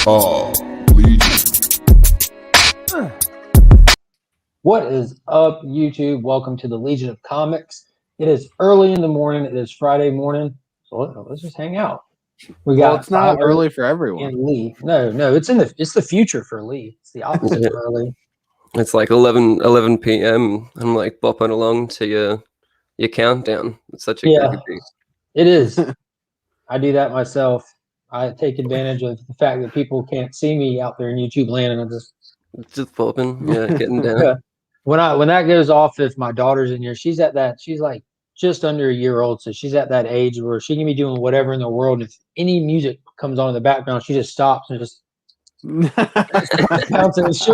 Legion. What is up, YouTube? Welcome to the Legion of Comics. It is early in the morning. It is Friday morning, so let's just hang out. It's not early for everyone. And Lee. No, it's the future for Lee. It's the opposite of early. It's like 11 p.m. I'm like bopping along to your countdown. It's such a creepy piece. It is. I do that myself. I take advantage of the fact that people can't see me out there in YouTube land, and I'm just bopping, getting down. When that goes off, if my daughter's in here, she's like just under a year old, so she's at that age where she can be doing whatever in the world. If any music comes on in the background, she just stops and just she'll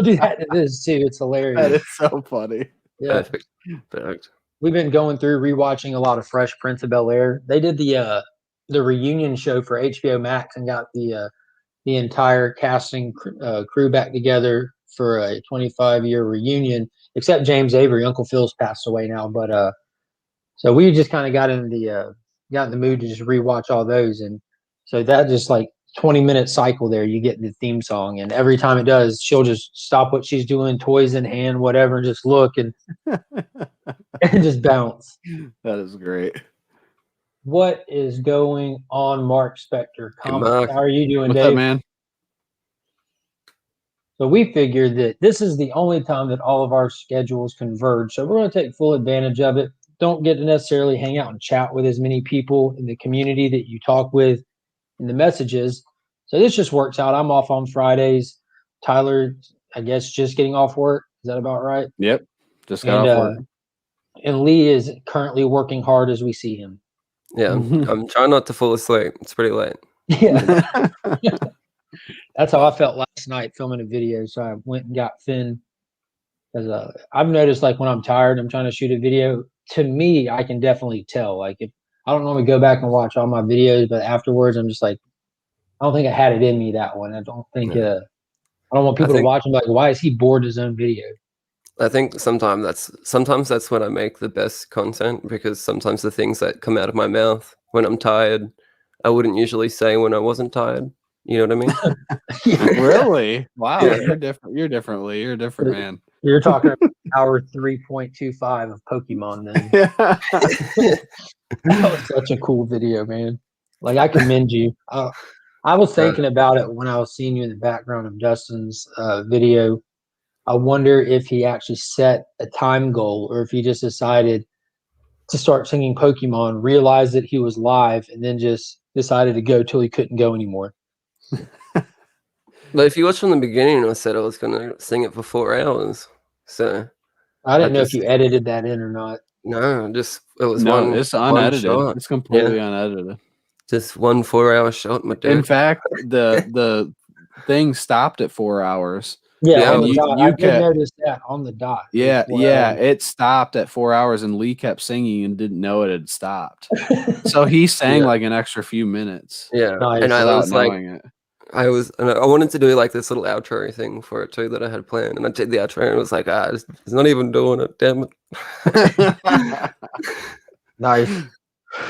do that to this too. It's hilarious. That is so funny. Yeah. Perfect. We've been going through rewatching a lot of Fresh Prince of Bel-Air. They did the reunion show for HBO Max and got the entire casting crew back together for a 25-year reunion, except James Avery. Uncle Phil's passed away now, but so we just kind of got in the mood to just rewatch all those, and so that just like 20-minute cycle there, you get the theme song, and every time it does, she'll just stop what she's doing, toys in hand, whatever, and just look and and just bounce. That is great. What is going on, Mark Spector? Mark. How are you doing, What's Dave? up, man? So we figured that this is the only time that all of our schedules converge. So we're going to take full advantage of it. Don't get to necessarily hang out and chat with as many people in the community that you talk with in the messages. So this just works out. I'm off on Fridays. Tyler, I guess, just getting off work. Is that about right? Yep. Just got off work. And Lee is currently working hard as we see him. Yeah, I'm trying not to fall asleep. It's pretty late. Yeah. That's how I felt last night filming a video. So I went and got Finn. Because I've noticed, like, when I'm tired, I'm trying to shoot a video. To me, I can definitely tell. Like, if I don't normally go back and watch all my videos, but afterwards, I'm just like, I don't think I had it in me, that one. I don't think I don't want people to watch and be like, why is he bored his own video? I think sometimes that's when I make the best content, because sometimes the things that come out of my mouth when I'm tired, I wouldn't usually say when I wasn't tired. You know what I mean? Really? Wow. Yeah. You're different. You're a different man. You're talking about hour 3.25 of Pokemon then. That was such a cool video, man. Like, I commend you. I was thinking about it when I was seeing you in the background of Dustin's video. I wonder if he actually set a time goal, or if he just decided to start singing Pokemon, realized that he was live, and then just decided to go till he couldn't go anymore. But if you watch from the beginning, I said I was going to sing it for 4 hours. So I didn't know if you edited that in or not. No, it was it's unedited. It's completely unedited. Just 1 4-hour shot. In fact, the thing stopped at 4 hours. Yeah, on the dot. I did notice that on the dot. Yeah, it stopped at 4 hours, and Lee kept singing and didn't know it had stopped. So he sang like an extra few minutes. Yeah, nice. And I was like, I wanted to do like this little outro thing for it too that I had planned, and I did the outro, and it was like, it's not even doing it. Damn it. Nice.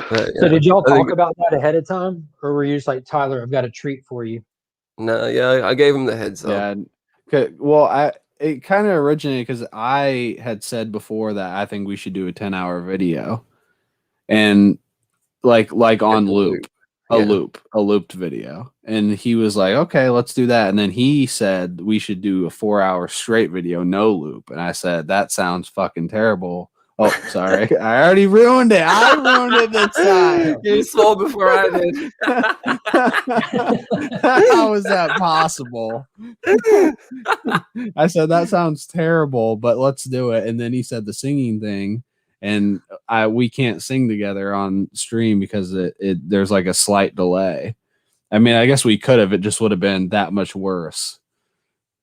But, so did y'all talk about that ahead of time, or were you just like, Tyler, I've got a treat for you? No, I gave him the heads up. Yeah. Well, it kind of originated because I had said before that I think we should do a 10-hour video, and like on loop. A looped video. And he was like, okay, let's do that. And then he said we should do a 4-hour straight video, no loop. And I said, that sounds fucking terrible. Oh, sorry. I already ruined it. I ruined it this time. You swore before I did. How is that possible? I said, that sounds terrible, but let's do it. And then he said the singing thing. And we can't sing together on stream because there's like a slight delay. I mean, I guess we could have. It just would have been that much worse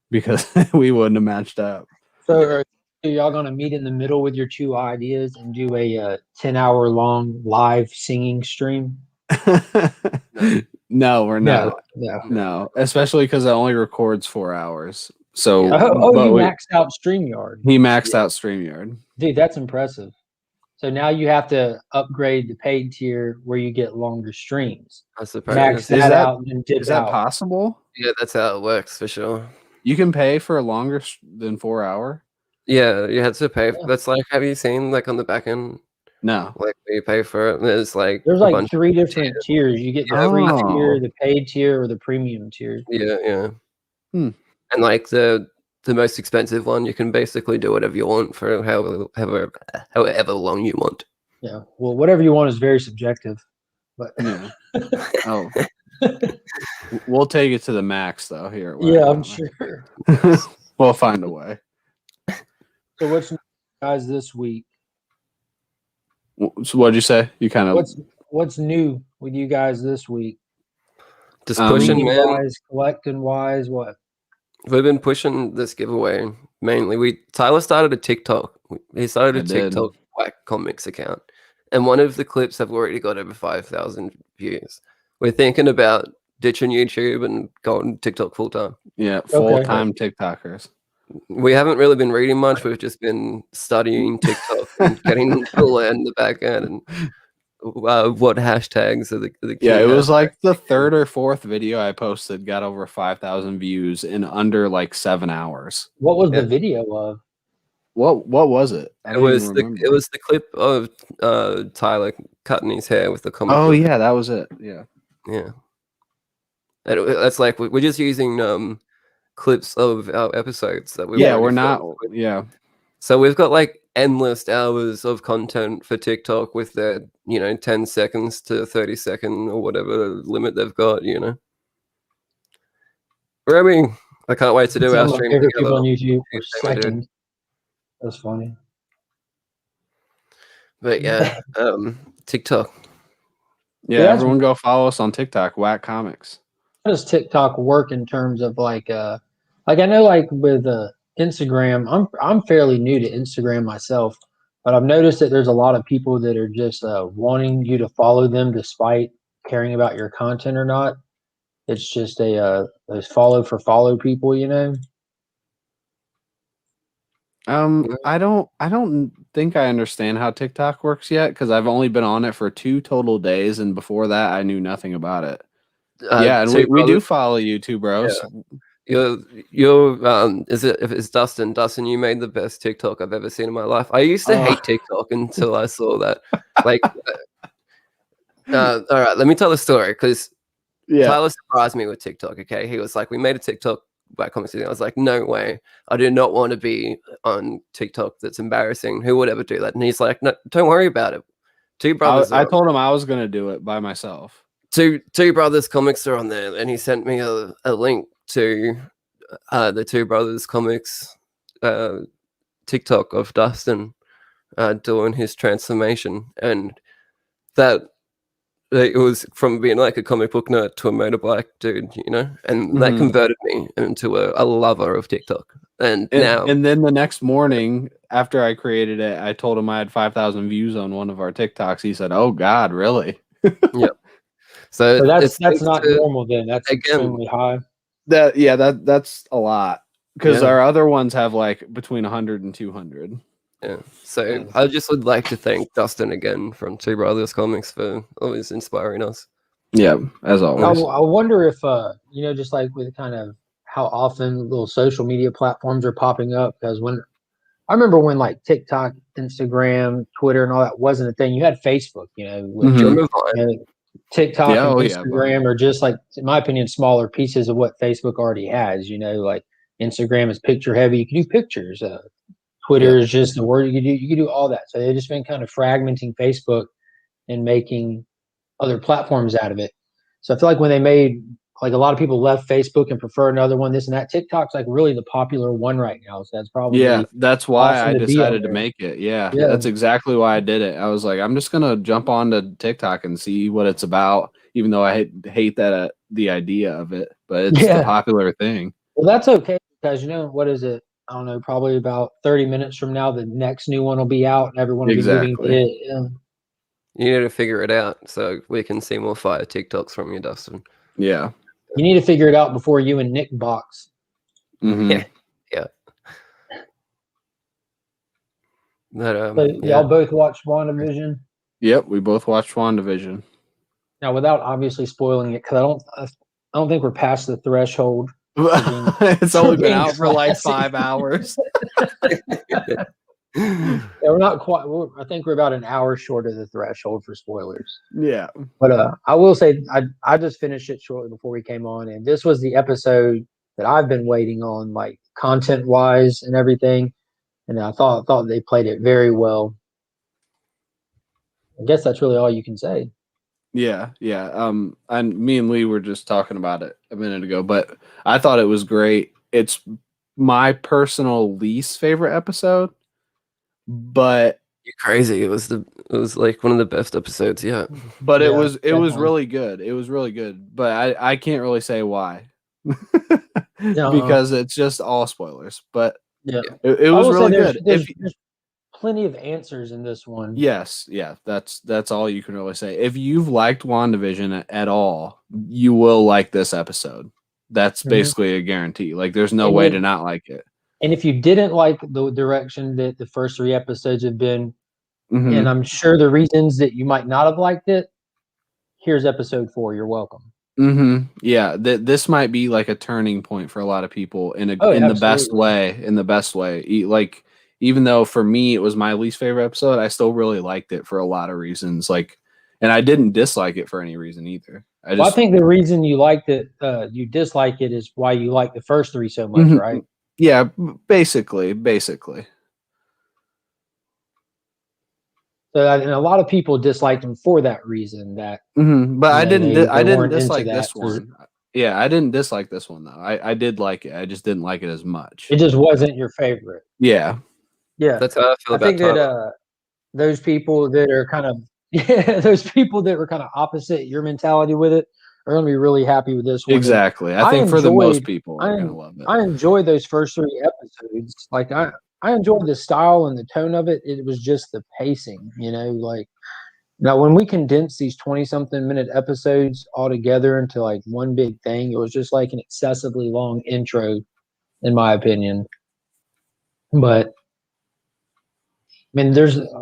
because we wouldn't have matched up. So are y'all going to meet in the middle with your two ideas and do a 10-hour long live singing stream? No, we're not. No, especially because it only records 4 hours. So, you maxed out StreamYard. He maxed out StreamYard. Dude, that's impressive. So now you have to upgrade the paid tier where you get longer streams. I suppose. Is that possible? Yeah, that's how it works for sure. You can pay for a longer than 4 hour. Yeah, you had to pay. Yeah. That's like, have you seen like on the back end, No. like where you pay for it? There's like There's a like bunch. 3 different tiers. You get the Yeah, free I think- tier, the paid tier, or the premium tier. Yeah. Hmm. And like the most expensive one, you can basically do whatever you want for however long you want. Yeah. Well, whatever you want is very subjective. But Yeah. Oh. We'll take it to the max though here. at yeah, I'm Whack sure. Comics. We'll find a way. So what's new, guys this week? So what'd you say? You kind of What's new with you guys this week? Just pushing, Reading man. wise, collecting wise, what? We've been pushing this giveaway mainly. Tyler started a TikTok. He started a I did. TikTok Whack Comics account, and one of the clips have already got over 5,000 views. We're thinking about ditching YouTube and going TikTok full time. yeah, full-time TikTokers. We haven't really been reading much. We've just been studying TikTok and getting to learn the back end and what hashtags are the key. Yeah, it was hashtags. like the third or fourth video I posted got over 5,000 views in under like 7 hours. What was Yeah. the video of? What was it? I It don't was even the remember. it was the clip of Tyler cutting his hair with the comic. Oh book. yeah, that was it. Yeah. Yeah. That's like we're just using clips of our episodes that we Yeah, already we're not. filmed. Yeah. So we've got like endless hours of content for TikTok with their 10 seconds to 30-second or whatever limit they've got. Remy, I can't wait to do Some our of my stream favorite people on together. YouTube for Same, dude. second. That's funny. But yeah, TikTok. Yeah, that's- everyone go follow us on TikTok, Whack Comics. How does TikTok work in terms of like I know like with Instagram, I'm fairly new to Instagram myself, but I've noticed that there's a lot of people that are just wanting you to follow them despite caring about your content or not. It's just those follow for follow people, I don't think I understand how TikTok works yet because I've only been on it for 2 total days, and before that I knew nothing about it. Yeah, and we do follow you too, bros. You're is it if it's Dustin? Dustin, you made the best TikTok I've ever seen in my life. I used to hate TikTok until I saw that. Like, all right, let me tell the story because Tyler surprised me with TikTok. Okay, he was like, "We made a TikTok Whack Comics." I was like, "No way! I do not want to be on TikTok. That's embarrassing. Who would ever do that?" And he's like, "No, don't worry about it. Two brothers." I told him I was gonna do it by myself. Two brothers comics are on there, and he sent me a link to the Two Brothers Comics TikTok of Dustin doing his transformation, and that it was from being like a comic book nerd to a motorbike dude, and that converted me into a lover of TikTok. And now, and then the next morning after I created it, I told him I had 5,000 views on one of our TikToks. He said, "Oh God, really?" Yep. So that's not normal. Then that's extremely high. That's a lot because Yeah. our other ones have like between 100 and 200. Yeah. So I just would like to thank Dustin again from Two Brothers Comics for always inspiring us. Yeah, as always. I wonder if just like with kind of how often little social media platforms are popping up, because I remember when like TikTok, Instagram, Twitter, and all that wasn't a thing. You had Facebook, with, Do you remember Vine? TikTok Yeah, and oh, yeah, Instagram are just like, in my opinion, smaller pieces of what Facebook already has. Like Instagram is picture heavy. You can do pictures. Twitter is just the word. You can do all that. So they've just been kind of fragmenting Facebook and making other platforms out of it. So I feel like when they made, like, a lot of people left Facebook and prefer another one, this and that. TikTok's like really the popular one right now. So that's probably that's why awesome I to be decided on to there. make it. Yeah, Yeah. that's exactly why I did it. I was like, I'm just gonna jump onto TikTok and see what it's about, even though I hate that the idea of it, but it's the popular thing. Well, that's okay because what is it? I don't know. Probably about 30 minutes from now, the next new one will be out, and everyone will be moving to it. Yeah. You need to figure it out so we can see more fire TikToks from you, Dustin. Yeah. You need to figure it out before you and Nick box. Mhm. Yeah. But So y'all both watched WandaVision? Yep, we both watched WandaVision. Now, without obviously spoiling it, because I don't think we're past the threshold. It's only been being out for like classy. 5 hours. Yeah, we're not quite. I think we're about an hour short of the threshold for spoilers. Yeah. But I will say I just finished it shortly before we came on, and this was the episode that I've been waiting on, like content wise and everything. And I thought they played it very well. I guess that's really all you can say. Yeah, yeah. And me and Lee were just talking about it a minute ago, but I thought it was great. It's my personal least favorite episode, but You're crazy. It was like one of the best episodes yet. but it Yeah, was definitely. really good. It was really good, but I can't really say why. Uh-uh. Because it's just all spoilers, but Yeah, it I was will say really there's, good. There's, there's plenty of answers in this one. Yes, yeah, that's all you can really say. If you've liked WandaVision at all, you will like this episode. That's Mhm. basically a guarantee. Like, there's no And way then- to not like it. And if you didn't like the direction that the first 3 episodes have been, Mhm. and I'm sure the reasons that you might not have liked it, here's episode 4. You're welcome. Yeah, this might be like a turning point for a lot of people in Oh, the best absolutely. way. In the best way. Like, even though for me it was my least favorite episode, I still really liked it for a lot of reasons. Like, and I didn't dislike it for any reason either. I think the reason you liked it, you dislike it, is why you like the first 3 so much, Mhm. right? Yeah, basically. So, and a lot of people disliked them for that reason. That But you I know, didn't. they I didn't weren't into dislike that. this one. Yeah, I didn't dislike this one though. I did like it. I just didn't like it as much. It just wasn't your favorite. Yeah. Yeah, That's how I feel I about think that Tyler. those people that are kind of those people that were kind of opposite your mentality with it are going to be really happy with this one. And Exactly. I I think for the most enjoyed- people, I are en- gonna love it. I enjoyed those first 3 episodes. Like I enjoyed the style and the tone of it. It was just the pacing, like now when we condensed these 20-something minute episodes all together into like one big thing, it was just like an excessively long intro, in my opinion. But I mean,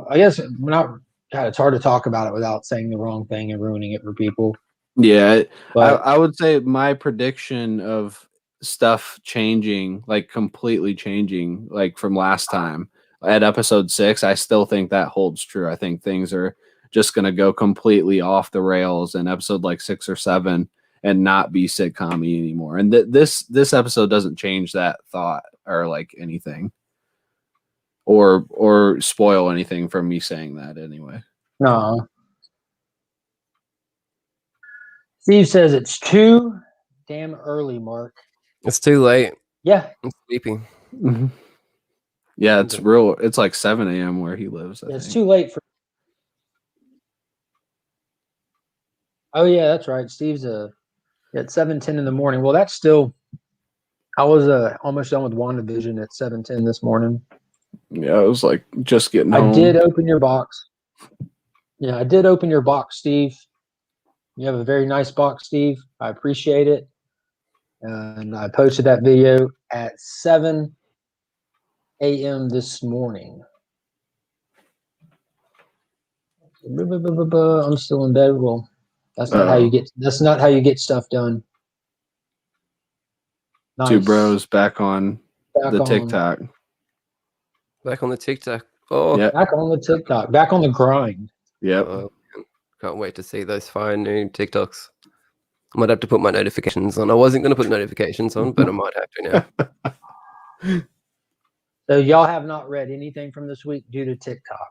I guess God, it's hard to talk about it without saying the wrong thing and ruining it for people. Yeah, But I would say my prediction of stuff changing, like completely changing, like from last time at episode 6, I still think that holds true. I think things are just going to go completely off the rails in episode like 6 or 7 and not be sitcom-y anymore. And this episode doesn't change that thought or like anything or spoil anything from me saying that anyway. no. Steve says it's too damn early, Mark. It's too late. Yeah, I'm sleepy. Yeah, it's real. It's like 7 a.m. where he lives. I it's think. too late for. Oh yeah, that's right. Steve's at 7:10 in the morning. Well, that's still. I was almost done with WandaVision at 7:10 this morning. Yeah, it was like just getting home. I did open your box. Yeah, I did open your box, Steve. You have a very nice box, Steve. I appreciate it. And I posted that video at 7 a.m. this morning. I'm still in bed. Well, that's not how you get. That's not how you get stuff done. Nice. 2 bros back on Back the on- TikTok. Back on the TikTok. Oh, Yeah. Back on the TikTok. Back on the grind. Yep. man. Can't wait to see those fine new TikToks. I might have to put my notifications on. I wasn't going to put notifications on, but I might have to now. So y'all have not read anything from this week due to TikTok.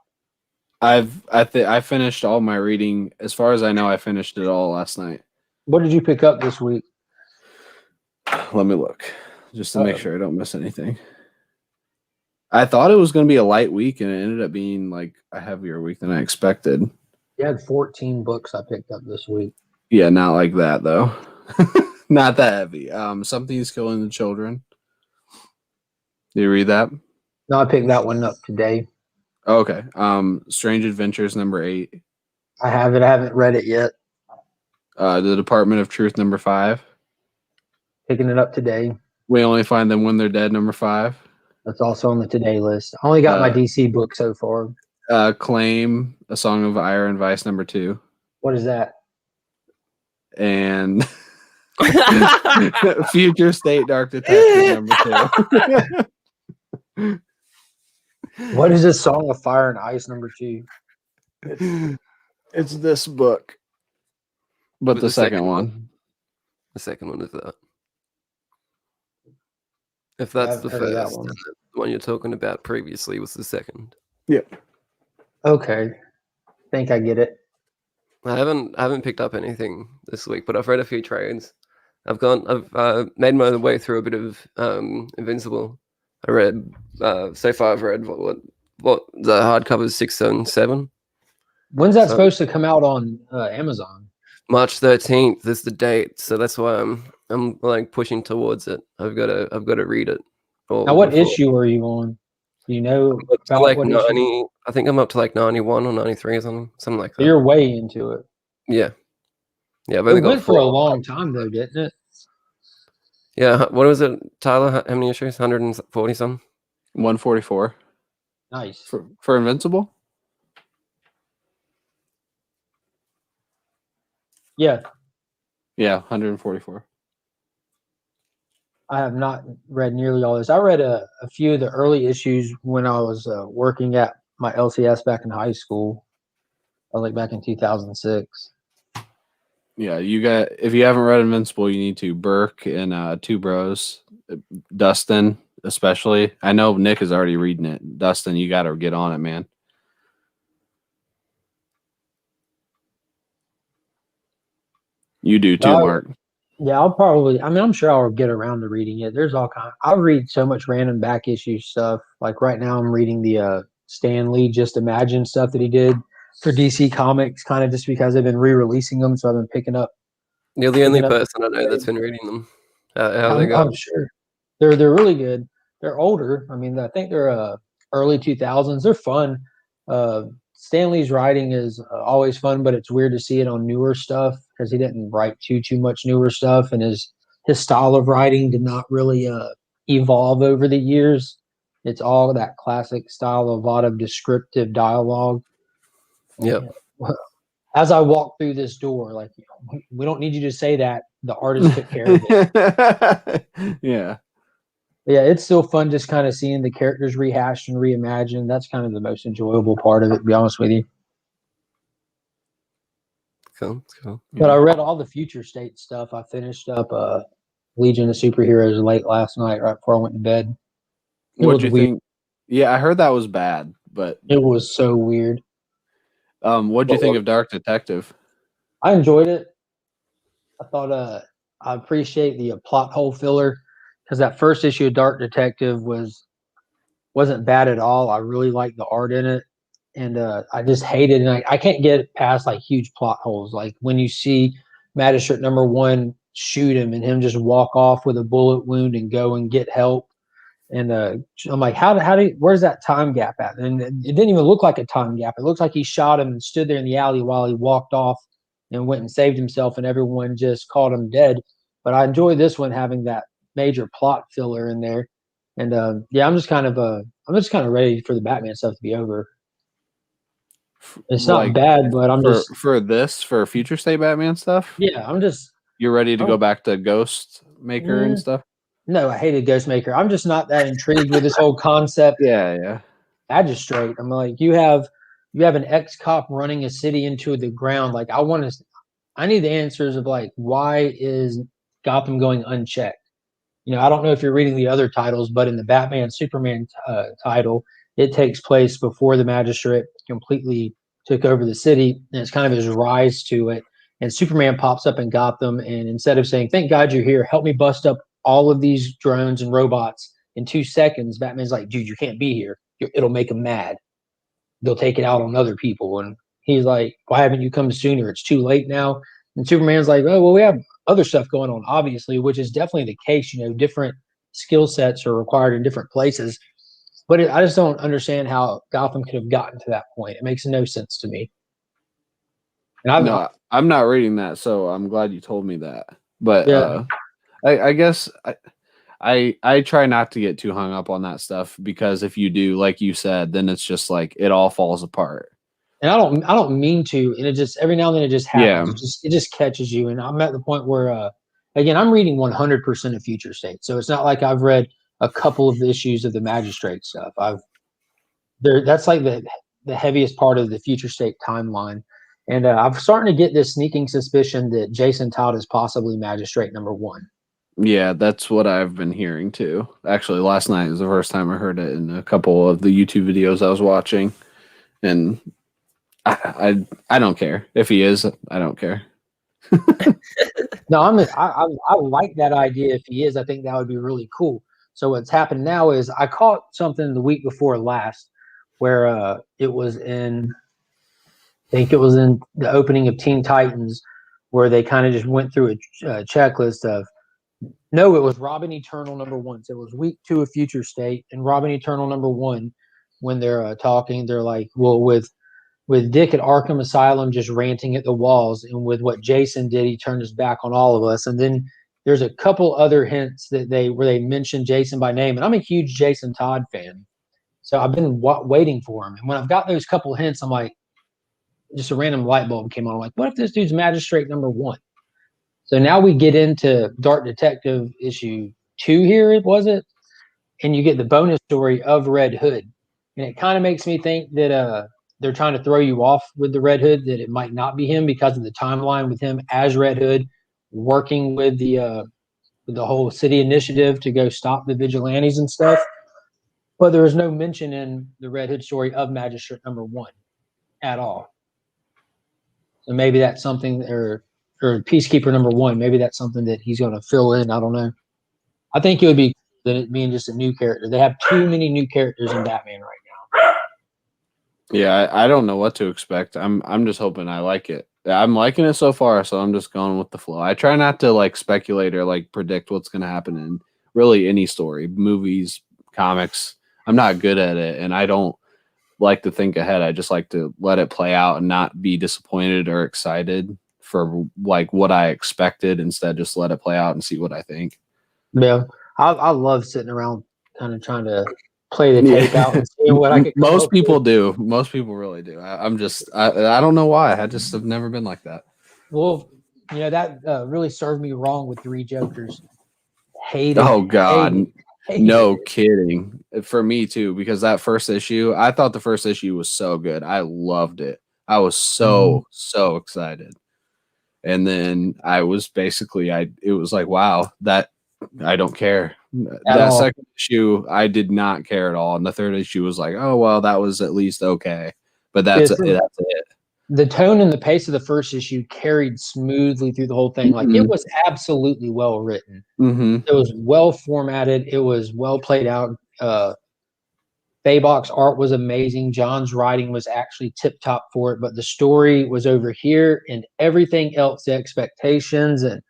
I finished all my reading. As far as I know, I finished it all last night. What did you pick up this week? Let me look just to make Uh-oh. sure I don't miss anything. I thought it was going to be a light week, and it ended up being like a heavier week than I expected. You had 14 books I picked up this week. Yeah, not like that though. Not that heavy. Something's Killing the Children. Did you read that? No, I picked that one up today. Okay. Strange Adventures number 8. I have it. I haven't read it yet. The Department of Truth number 5. Picking it up today. We Only Find Them When They're Dead number 5. That's also on the today list. I only got my DC book so far. Claim, A Song of Iron and Vice number 2. What is that? And Future State Dark Detective number 2. What is this Song of Fire and Ice number 2? It's this book, but Was the the second second one. The second one is that. If Yeah, I that's the haven't heard of that first, one. and the one you're talking about previously was the second. Okay, think I get it. I haven't picked up anything this week, but I've read a few trades. I've made my way through a bit of Invincible. I read so far. I've read what the hardcover 6 and 7. When's that So- supposed to come out on Amazon? March 13th is the date, so that's why I'm like pushing towards it. I've got to read it. Now, what issue are you on? Do you know Up to about like what 90? issue? I think I'm up to like 91 or 93 or something like that. You're way into it. Yeah. I've It only got went for a 4. long time though, didn't it? Yeah, what was it, Tyler? How many issues? 140 some? 144 Nice. for Invincible. Yeah, Yeah, 144. I have not read nearly all this. I read a few of the early issues when I was working at my LCS back in high school. I was like back in 2006. Yeah, if you haven't read Invincible, you need to. Burke and Two Bros, Dustin especially. I know Nick is already reading it. Dustin, you got to get on it, man. You do too, Mark. Yeah, I'm sure I'll get around to reading it. There's all kind. I read so much random back issue stuff. Like right now, I'm reading the Stan Lee Just Imagine stuff that he did for DC Comics, kind of just because they've been re-releasing them. So I've been picking up. You're the only Picking up- person I know that's been reading them. How they go? I'm sure they're really good. They're older. I mean, I think they're early 2000s. They're fun. Stan Lee's writing is always fun, but it's weird to see it on newer stuff because he didn't write too much newer stuff, and his style of writing did not really evolve over the years. It's all that classic style of a lot of descriptive dialogue. Yeah. As I walk through this door, like, we don't need you to say that. The artist took care of it. Yeah. Yeah, it's still fun just kind of seeing the characters rehashed and reimagined. That's kind of the most enjoyable part of it, to be honest with you. Cool. But I read all the Future State stuff. I finished up Legion of Superheroes late last night, right before I went to bed. What'd you weird. think? Yeah, I heard that was bad, but It was so weird. what'd you think of Dark Detective? I enjoyed it. I thought I appreciate the plot hole filler, because that first issue of Dark Detective wasn't bad at all. I really liked the art in it, and I just hated it. And I can't get past like huge plot holes, like when you see Magistrate number 1 shoot him and him just walk off with a bullet wound and go and get help. And I'm like, where's that time gap at? And it didn't even look like a time gap. It looked like he shot him and stood there in the alley while he walked off and went and saved himself, and everyone just called him dead. But I enjoy this one having that major plot filler in there. And I'm just kind of ready for the Batman stuff to be over. It's not bad, but I'm for Future State Batman stuff. Yeah, You're ready to go back to Ghost Maker and stuff. No, I hated Ghostmaker. I'm just not that intrigued with this whole concept. Yeah. Magistrate. I'm like, you have an ex-cop running a city into the ground. Like, I need the answers of like, why is Gotham going unchecked? I don't know if you're reading the other titles, but in the Batman Superman title, it takes place before the Magistrate completely took over the city, and it's kind of his rise to it. And Superman pops up in Gotham, and instead of saying, "Thank God you're here, help me bust up all of these drones and robots in 2 seconds," Batman's like, "Dude, you can't be here. It'll make them mad. They'll take it out on other people." And he's like, "Why haven't you come sooner? It's too late now." And Superman's like, "Oh, well, we have other stuff going on, obviously," which is definitely the case. Different skill sets are required in different places. But I just don't understand how Gotham could have gotten to that point. It makes no sense to me. And I'm not reading that, so I'm glad you told me that. But yeah. I guess I try not to get too hung up on that stuff, because if you do, like you said, then it's just like it all falls apart. And I don't mean to, and it just every now and then it just happens. Yeah. It just catches you. And I'm at the point where again, I'm reading 100% of Future State, so it's not like I've read a couple of issues of the Magistrate stuff. That's like the heaviest part of the Future State timeline, and I'm starting to get this sneaking suspicion that Jason Todd is possibly Magistrate #1. Yeah, that's what I've been hearing too. Actually, last night was the first time I heard it in a couple of the YouTube videos I was watching, and I don't care if he is. I don't care. No, I like that idea. If he is, I think that would be really cool. So what's happened now is I caught something the week before last where it was in, I think it was in the opening of Teen Titans, where they kind of just went through a checklist of, no, it was Robin Eternal #1. So it was week 2 of Future State, and Robin Eternal #1, when they're talking, they're like, well, with Dick at Arkham Asylum just ranting at the walls, and with what Jason did, he turned his back on all of us. And then there's a couple other hints that where they mention Jason by name, and I'm a huge Jason Todd fan, so I've been waiting for him. And when I've got those couple hints, I'm like, just a random light bulb came on. I'm like, what if this dude's Magistrate #1? So now we get into Dark Detective issue 2 here, was it? And you get the bonus story of Red Hood, and it kind of makes me think that they're trying to throw you off with the Red Hood, that it might not be him because of the timeline with him as Red Hood working with the whole city initiative to go stop the vigilantes and stuff. But there is no mention in the Red Hood story of Magistrate #1 at all. So maybe that's something, or Peacekeeper #1. Maybe that's something that he's going to fill in. I don't know. I think it would be that it being just a new character. They have too many new characters in Batman right now. Yeah, I don't know what to expect. I'm just hoping I like it. I'm liking it so far, so I'm just going with the flow. I try not to like speculate or like predict what's going to happen in really any story, movies, comics. I'm not good at it, and I don't like to think ahead. I just like to let it play out and not be disappointed or excited for like what I expected. Instead, just let it play out and see what I think. Yeah, I love sitting around kind of trying to play the tape out and seeing what I could. Most people do. Most people really do. I'm just I don't know why. I just have never been like that. Well, you know, that really served me wrong with 3 Jokers. Hated. Oh God. Hated No it. kidding. For me too, because that first issue, I thought the first issue was so good. I loved it. I was so excited. And then I was basically it was like, wow, that I don't care. That second issue, I did not care at all. And the third issue was like, oh well, that was at least okay. But that's it. The tone and the pace of the first issue carried smoothly through the whole thing. Like it was absolutely well written. It was well formatted. It was well played out. Baybox's art was amazing. John's writing was actually tip top for it, but the story was over here, and everything else, the expectations and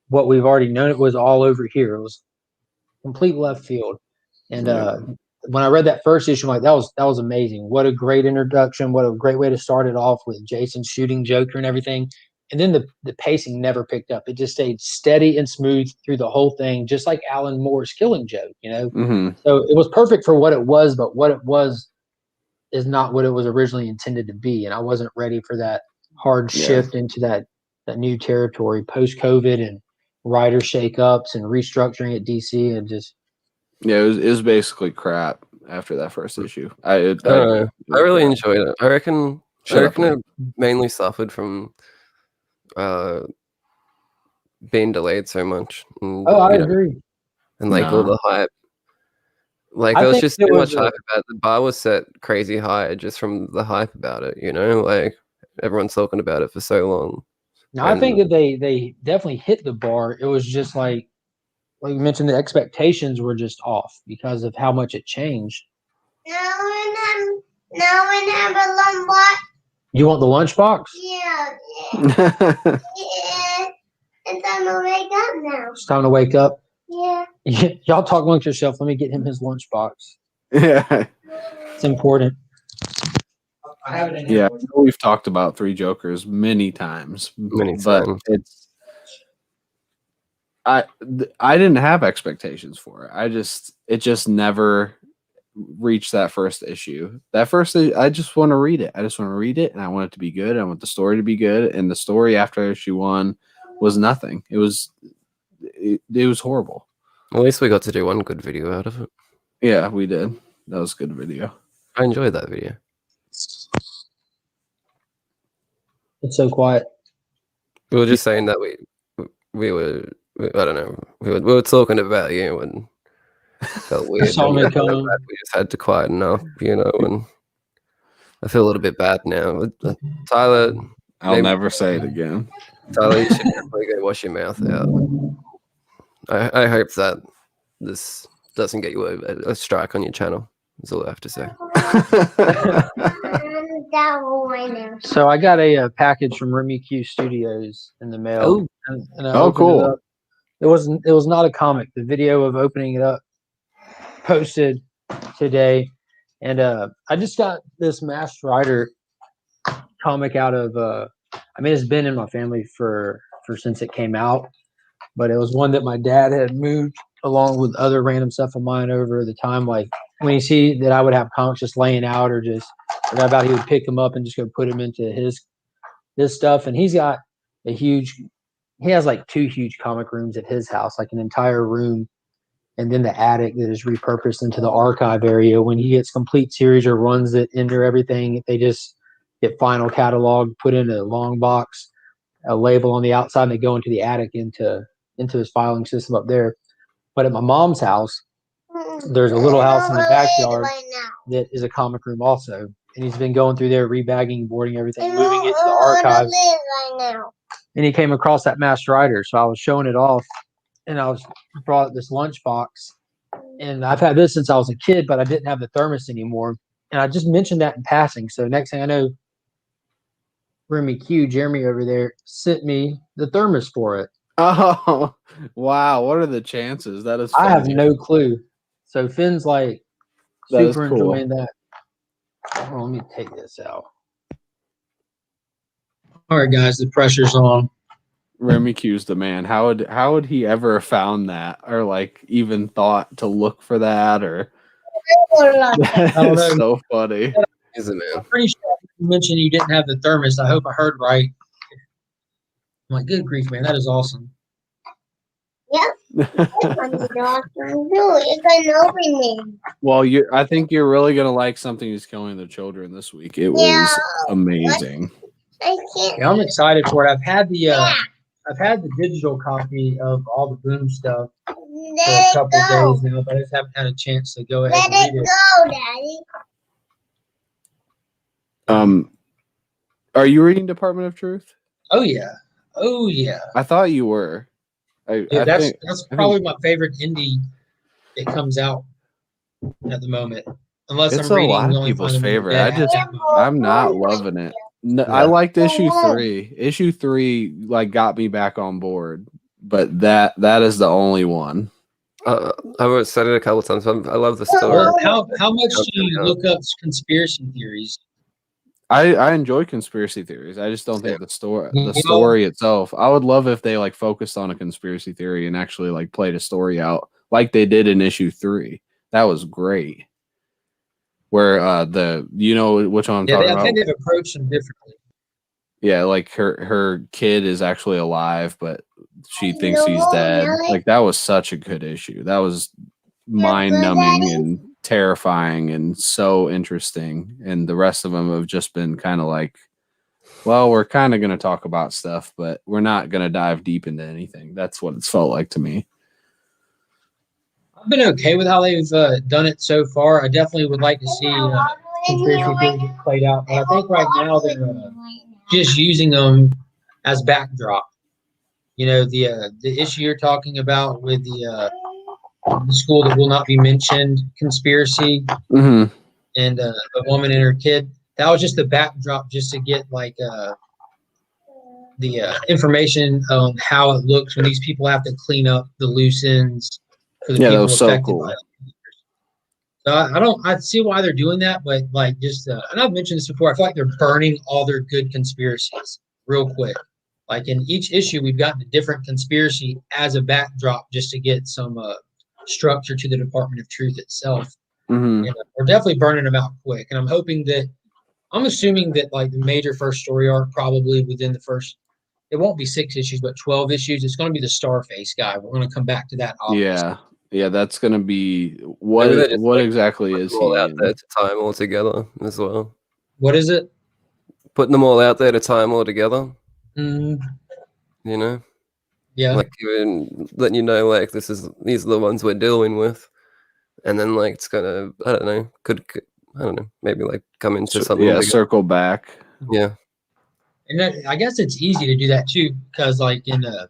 what we've already known, it was all over here. It was complete left field. And when I read that first issue, I'm like, that was amazing. What a great introduction. What a great way to start it off with Jason shooting Joker and everything. And then the pacing never picked up. It just stayed steady and smooth through the whole thing, just like Alan Moore's Killing Joke, you know? So it was perfect for what it was, but what it was is not what it was originally intended to be. And I wasn't ready for that hard shift into that new territory post-COVID and writer shakeups and restructuring at DC, and just it was basically crap after that first issue. I really enjoyed it. I reckon it mainly suffered from being delayed so much. And, I agree. And like all the hype. Like there was just too much hype about it. The bar was set crazy high just from the hype about it, you know? Like everyone's talking about it for so long. Now I think that they definitely hit the bar. It was just like you mentioned, the expectations were just off because of how much it changed. Now we have a lunchbox. You want the lunchbox? Yeah. It's time to wake up now. It's time to wake up. Yeah. Y'all talk amongst yourself. Let me get him his lunchbox. Yeah. It's important. I have it in here. Yeah, we've talked about 3 Jokers many times. But it's I didn't have expectations for it. It just never reached that first issue. I just want to read it. I just want to read it, and I want it to be good. I want the story to be good, and the story after issue 1 was nothing. It it was horrible. At least we got to do one good video out of it. Yeah, we did. That was a good video. I enjoyed that video. It's so quiet. We were just saying that we were I don't know, we were talking about you and felt weird. saw and me we felt coming. bad. We just had to quieten up, and I feel a little bit bad now. Tyler, I'll Maybe- never say it again. Tyler, you should definitely go wash your mouth out. I hope that this doesn't get you a strike on your channel. That's all I have to say. That one right now. So I got a package from Remy Q Studios in the mail. Oh. And I Oh, opened it cool. up. It was not a comic. The video of opening it up posted today, and I just got this Masked Rider comic out of. I mean, it's been in my family for since it came out, but it was one that my dad had moved along with other random stuff of mine over the time. Like when you see that I would have comics just laying out, or just forgot about, he would pick them up and just go put them into his stuff. And he's got he has like 2 huge comic rooms at his house, like an entire room, and then the attic that is repurposed into the archive area. When he gets complete series or runs it into everything, they just get final catalog, put in a long box, a label on the outside, and they go into the attic into his filing system up there. But at my mom's house, there's a little house in the backyard Right now. that is a comic room also. And he's been going through there, rebagging, boarding everything, And moving it to the on archives. lid right now. And he came across that Masked Rider. So I was showing it off, and I brought this lunchbox. And I've had this since I was a kid, but I didn't have the thermos anymore. And I just mentioned that in passing. So next thing I know, Remy Q, Jeremy over there, sent me the thermos for it. Oh, wow. What are the chances? That is I have funny. no clue. So Finn's like That is super cool. enjoying that. Oh, let me take this out. All right, guys, the pressure's on. Remy Q's the man. How would he ever have found that, or like even thought to look for that? Or don't know. that's so funny. He's a man. I'm pretty sure you mentioned you didn't have the thermos. I hope I heard right. I'm like, good grief, man, that is awesome. It's an opening. Well, I think you're really gonna like Something Is Killing the Children this week. It was Yeah. amazing. I can't. Yeah, I'm excited for it. I've had the digital copy of all the Boom stuff for a Let it couple go. of days now, but I just haven't had a chance to go ahead Let and it read it. go, Daddy. Are you reading Department of Truth? Oh yeah, oh yeah. I thought you were. Dude, I that's think probably my favorite indie that comes out at the moment. Unless it's I'm a reading lot the of only people's Fun favorite. Dead I just at the moment. I'm not loving it. No, I Yeah. liked issue 3. Issue 3 like got me back on board, but that is the only one. I've said it a couple of times. I love the story. Well, how much do you look up conspiracy theories? I enjoy conspiracy theories. I just don't think the You know- story itself. I would love if they like focused on a conspiracy theory and actually like played a story out like they did in issue 3. That was great. Where which one I'm Yeah, talking I about? think they've approached them differently. Yeah, like her kid is actually alive, but she thinks No, he's dead. really? Like that was such a good issue. That was mind numbing and terrifying and so interesting. And the rest of them have just been kind of like, well, we're kind of going to talk about stuff, but we're not going to dive deep into anything. That's what it's felt like to me. I've been okay with how they've done it so far. I definitely would like to see conspiracy theories get played out, but I think right now they're just using them as backdrop. You know, the issue you're talking about with the school that will not be mentioned conspiracy Mm-hmm. and a woman and her kid. That was just the backdrop, just to get like the information on how it looks when these people have to clean up the loose ends for the Yeah, that people was so affected cool. by it. So I see why they're doing that, but like just and I've mentioned this before. I feel like they're burning all their good conspiracies real quick. Like in each issue, we've gotten a different conspiracy as a backdrop just to get some structure to the Department of Truth itself. Mm-hmm. And we're definitely burning them out quick. And I'm assuming that like the major first story arc probably within the first it won't be 6 issues, but 12 issues. It's going to be the Starface guy. We're going to come back to that. Obviously. Yeah, that's gonna be Maybe they just, what like, exactly put is them all he out in? there to tie them all together as well. What is it? Putting them all out there to tie them all together. Mm, You know, yeah. like even letting you know, like these are the ones we're dealing with, and then like it's gonna, I don't know, I don't know, maybe like come into something. Yeah, bigger. circle back. Yeah. And that, I guess it's easy to do that too, because like in the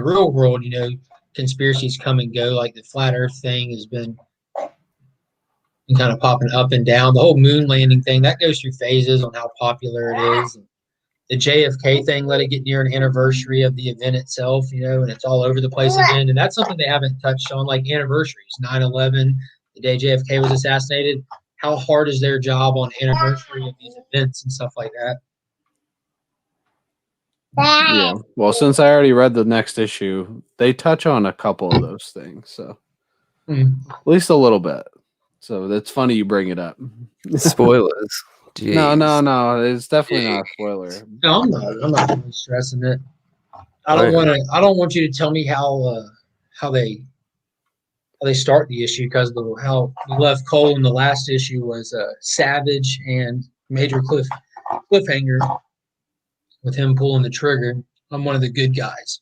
real world, conspiracies come and go. Like the flat Earth thing has been kind of popping up and down. The whole moon landing thing that goes through phases on how popular it is. And the JFK thing, let it get near an anniversary of the event itself, and it's all over the place again. And that's something they haven't touched on, like anniversaries, 9/11, the day JFK was assassinated. How hard is their job on anniversary of these events and stuff like that? Yeah. Well, since I already read the next issue, they touch on a couple of those things, so at least a little bit. So that's funny you bring it up. Spoilers. Jeez. No. It's definitely not a spoiler. No, I'm not really stressing it. I don't want you to tell me how they start the issue, because how we left Cole in the last issue was savage and major cliffhanger with him pulling the trigger. I'm one of the good guys.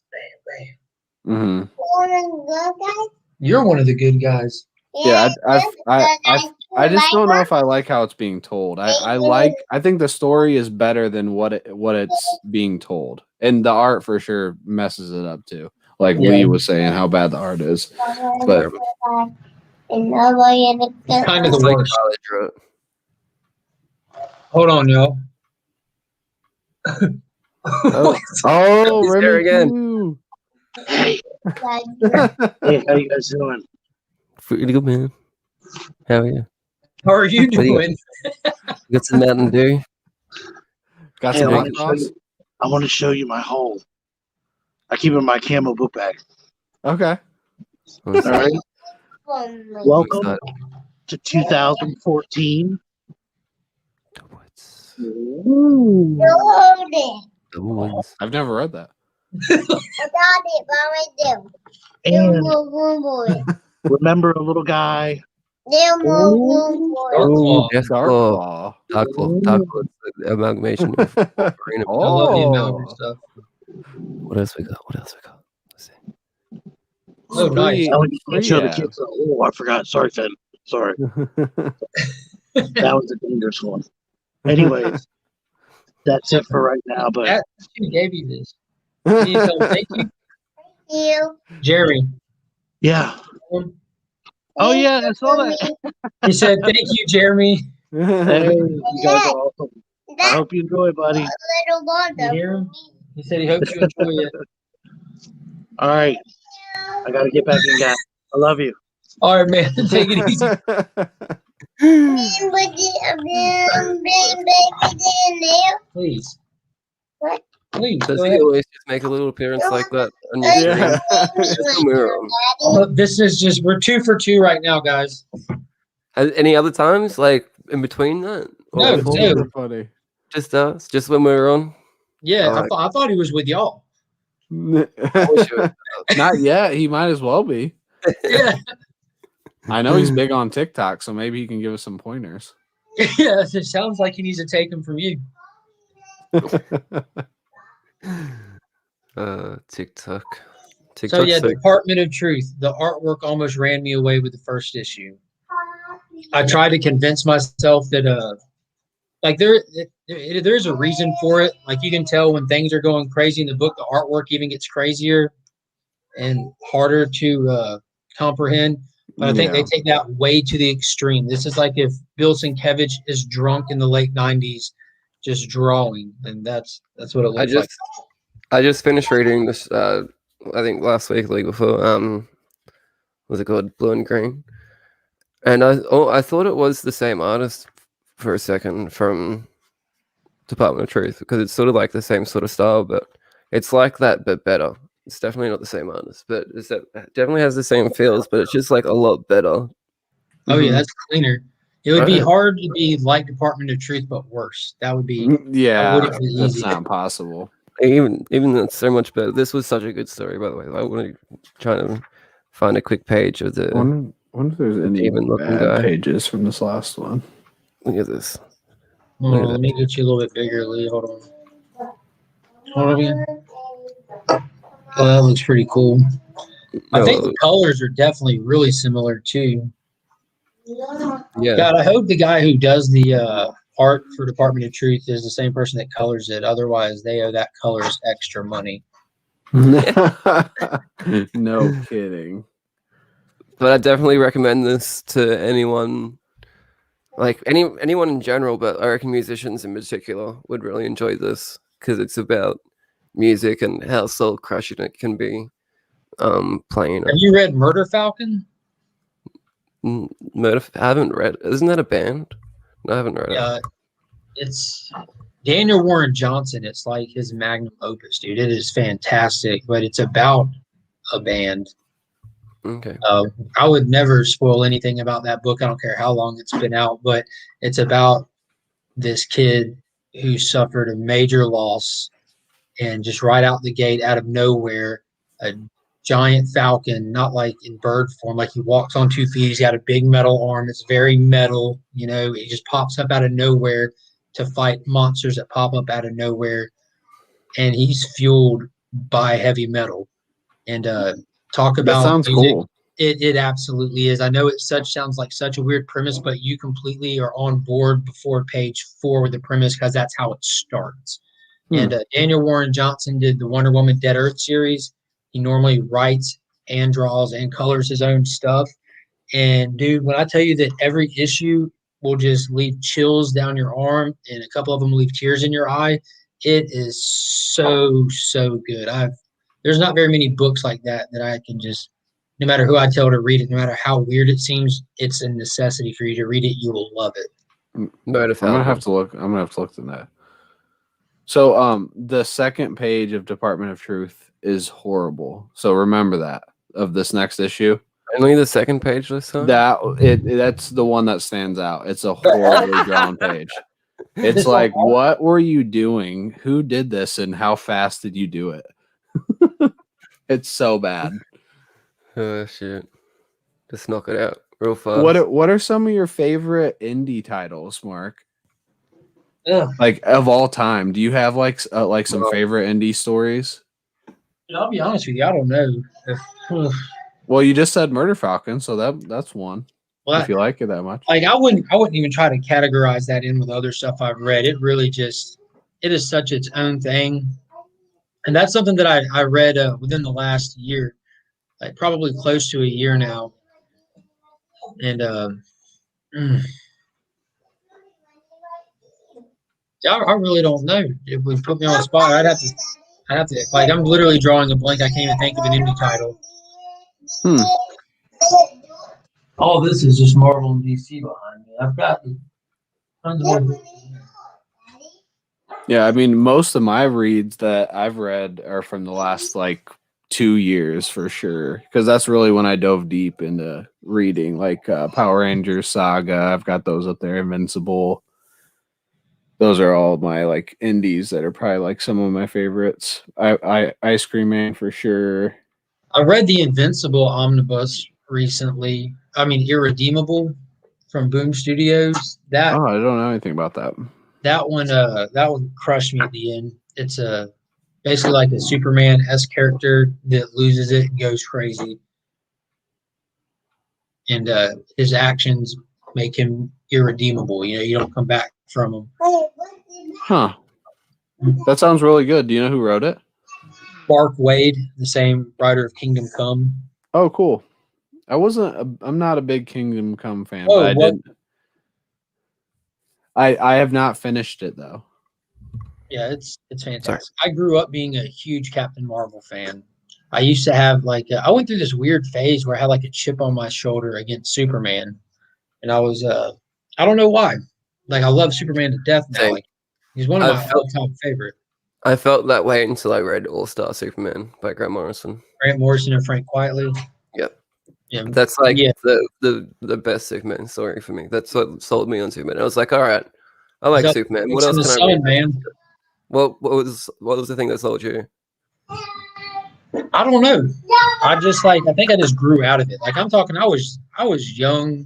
Bam, bam. You're one of the good guys. Yeah, I just don't know if I like how it's being told. I think the story is better than what it's being told, and the art for sure messes it up too. Like Lee was saying, how bad the art is, but It's kind of the Like worst. college, right? Hold on, y'all. oh, He's there again. Hey, how you guys doing? Pretty good, man. How are you? How are you What do you- doing? You got some Mountain Dew? Got Hey, some I hot want to show sauce? you. I want to show you my hole. I keep it in my camo book bag. Okay. All right. Welcome excited. to 2014. The woods. I've never read that. And remember a little guy. Darklaw. Yes, Darklaw. Darklaw. The amalgamation of Wolverine. I love the Oh. amalgam stuff. What else we got? Let's see. Oh, nice. Oh, you can't show the Yeah. kids. Oh, I forgot. Sorry, Finn. Sorry. That was a dangerous one. Anyways, that's it for right now. But That, who gave you this? You need to tell them thank you. Jeremy. yeah. Oh yeah, I saw that. He said, thank you, Jeremy. Hey, you guys are awesome. I hope you enjoy, buddy. You hear him? He said he hopes you enjoy it. All right, I gotta get back in, guys. I love you. All right, man. Take it easy. Please. What? Please. Does Go he ahead. always just make a little appearance like that on your screen? Yeah. Just when we're on. Look, this is just, we're 2 for 2 right now, guys. Any other times, like in between that? Or No, before? dude. So funny. Just us? Just when we were on? Yeah, All right. I thought he was with y'all. I wish it was. Not yet. He might as well be. Yeah. I know he's big on TikTok, so maybe he can give us some pointers. Yeah, it sounds like he needs to take them from you. TikTok. So yeah, sick. Department of Truth. The artwork almost ran me away with the first issue. I tried to convince myself that like there's a reason for it. Like you can tell when things are going crazy in the book, the artwork even gets crazier and harder to comprehend. But I think they take that way to the extreme. This is like if Bill Sienkiewicz is drunk in the late 90s, just drawing, and that's what it looks like. I just finished reading this. I think last week, like before. What's it called? Blue and Green. And I thought it was the same artist for a second from Department of Truth, because it's sort of like the same sort of style, but it's like that but better. It's definitely not the same artist, but it definitely has the same feels, but it's just like a lot better. Oh yeah, that's cleaner. It would be Right. hard to be like Department of Truth, but worse. That would be Yeah, wouldn't be that's easy. not possible. Even that's so much better. This was such a good story, by the way. I want to try to find a quick page of the. I wonder if there's any Demon-looking bad guy. pages from this last one. Look at this. Hold Look at on, let me get you a little bit bigger, Lee. Hold on. Hold on again. Oh, that looks pretty cool. I think the colors are definitely really similar too. Yeah. God, I hope the guy who does the art for Department of Truth is the same person that colors it. Otherwise, they owe that colors extra money. No kidding. But I definitely recommend this to anyone, like anyone in general, but I reckon musicians in particular would really enjoy this because it's about music and how soul crushing it can be. Playing Have you read Murder Falcon? I haven't read. Isn't that a band? No, I haven't read it. It's Daniel Warren Johnson. It's like his magnum opus, dude. It is fantastic, but it's about a band. Okay. I would never spoil anything about that book. I don't care how long it's been out, but it's about this kid who suffered a major loss, and just right out the gate, out of nowhere, a giant falcon, not like in bird form, like he walks on 2 feet. He's got a big metal arm. It's very metal. You know, he just pops up out of nowhere to fight monsters that pop up out of nowhere. And he's fueled by heavy metal. And talk about That sounds music. cool. It absolutely is. I know it sounds like such a weird premise, but you completely are on board before page 4 with the premise because that's how it starts. And Daniel Warren Johnson did the Wonder Woman Dead Earth series. He normally writes and draws and colors his own stuff. And dude, when I tell you that every issue will just leave chills down your arm and a couple of them leave tears in your eye, it is so good. There's not very many books like that I can just, no matter who I tell to read it, no matter how weird it seems, it's a necessity for you to read it. You will love it. I'm gonna have to look at that. So the second page of Department of Truth is horrible. So remember that of this next issue. Only the second page this time? That's the one that stands out. It's a horribly drawn page. It's like, what were you doing? Who did this and how fast did you do it? It's so bad. Oh shit. Just knock it out real fast. What are some of your favorite indie titles, Mark? Yeah. Like of all time, do you have like some favorite indie stories? I'll be honest with you, I don't know. Well, you just said Murder Falcon, so that's one. Well, if you like it that much. Like I wouldn't even try to categorize that in with other stuff I've read. It really just it is such its own thing. And that's something that I read within the last year, like probably close to a year now. And I really don't know. If we put me on the spot, I'd have to like I'm literally drawing a blank. I can't even think of an indie title. All this is just Marvel and DC behind me. I've got tons of. Yeah, I mean, most of my reads that I've read are from the last like 2 years for sure, because that's really when I dove deep into reading, like Power Rangers Saga. I've got those up there, Invincible. Those are all my like indies that are probably like some of my favorites. I Ice Cream Man for sure. I read the Invincible omnibus recently. I mean, Irredeemable from Boom Studios. I don't know anything about that. That one crushed me at the end. It's basically like a Superman-esque character that loses it and goes crazy. And his actions make him irredeemable. You know, you don't come back from him. Huh. That sounds really good. Do you know who wrote it? Mark Waid, the same writer of Kingdom Come. Oh, cool. I'm not a big Kingdom Come fan, Oh, but what? I have not finished it though. Yeah, it's fantastic. I grew up being a huge Captain Marvel fan. I used to have like I went through this weird phase where I had like a chip on my shoulder against Superman, and I was I don't know why. Like I love Superman to death now. Like he's one of my all-time favorite. I felt that way until I read All-Star Superman by Grant Morrison. Grant Morrison and Frank Quitely. Yep. Yeah, that's like the best Superman story for me. That's what sold me on Superman. I was like, all right, I like Superman. What else can I read? Man. What was the thing that sold you? I don't know. I just I think I just grew out of it. Like I'm talking, I was young.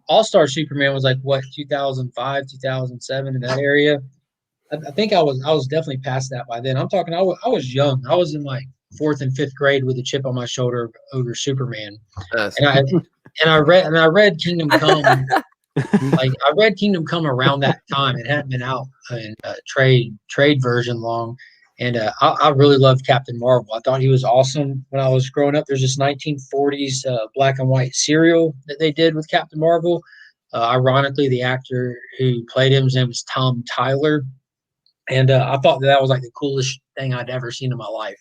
All-Star Superman was like what 2005, 2007 in that area. I think I was definitely past that by then. I'm talking, I was young. I was in like 4th and 5th grade with a chip on my shoulder over Superman. And I read Kingdom Come. Like I read Kingdom Come around that time. It hadn't been out in trade version long. And I really loved Captain Marvel. I thought he was awesome when I was growing up. There's this 1940s black and white serial that they did with Captain Marvel. Ironically, the actor who played him, his name was Tom Tyler. And I thought that was like the coolest thing I'd ever seen in my life.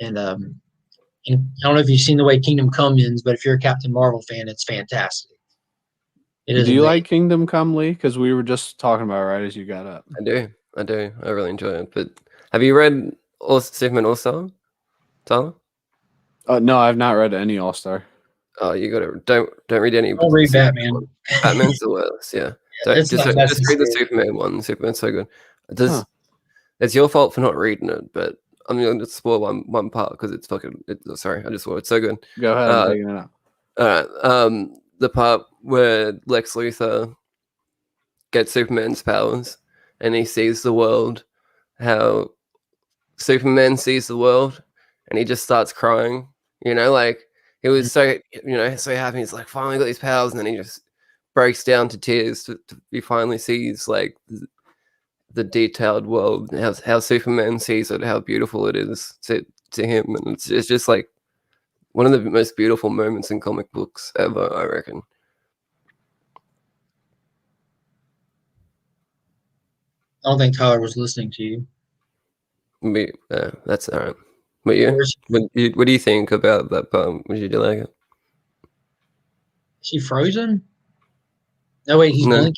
And I don't know if you've seen the way Kingdom Come ends, but if you're a Captain Marvel fan, it's fantastic. It is. Do you amazing. like Kingdom Come, Lee? Because we were just talking about it right as you got up. I do. I really enjoy it. But have you read Superman All-Star, Tyler? No, I've not read any All-Star. Oh, you got to don't read any. Don't read Batman. Batman's the worst. Yeah. Just read the Superman one. Superman's so good. It's your fault for not reading it, but I'm going to spoil one part because it's fucking. Sorry, I just swore. It's so good. Go ahead. I'm taking it out. All right. The part where Lex Luthor gets Superman's powers and he sees the world, how Superman sees the world, and he just starts crying. Like he was so happy. He's like, finally got these powers, and then he just breaks down to tears. He finally sees like the detailed world, how Superman sees it, how beautiful it is to him, and it's just like one of the most beautiful moments in comic books ever, I reckon. I don't think Tyler was listening to you. That's all right. But yeah, what do you think about that poem? Would you like it? Is he frozen? No, wait, he's blinking.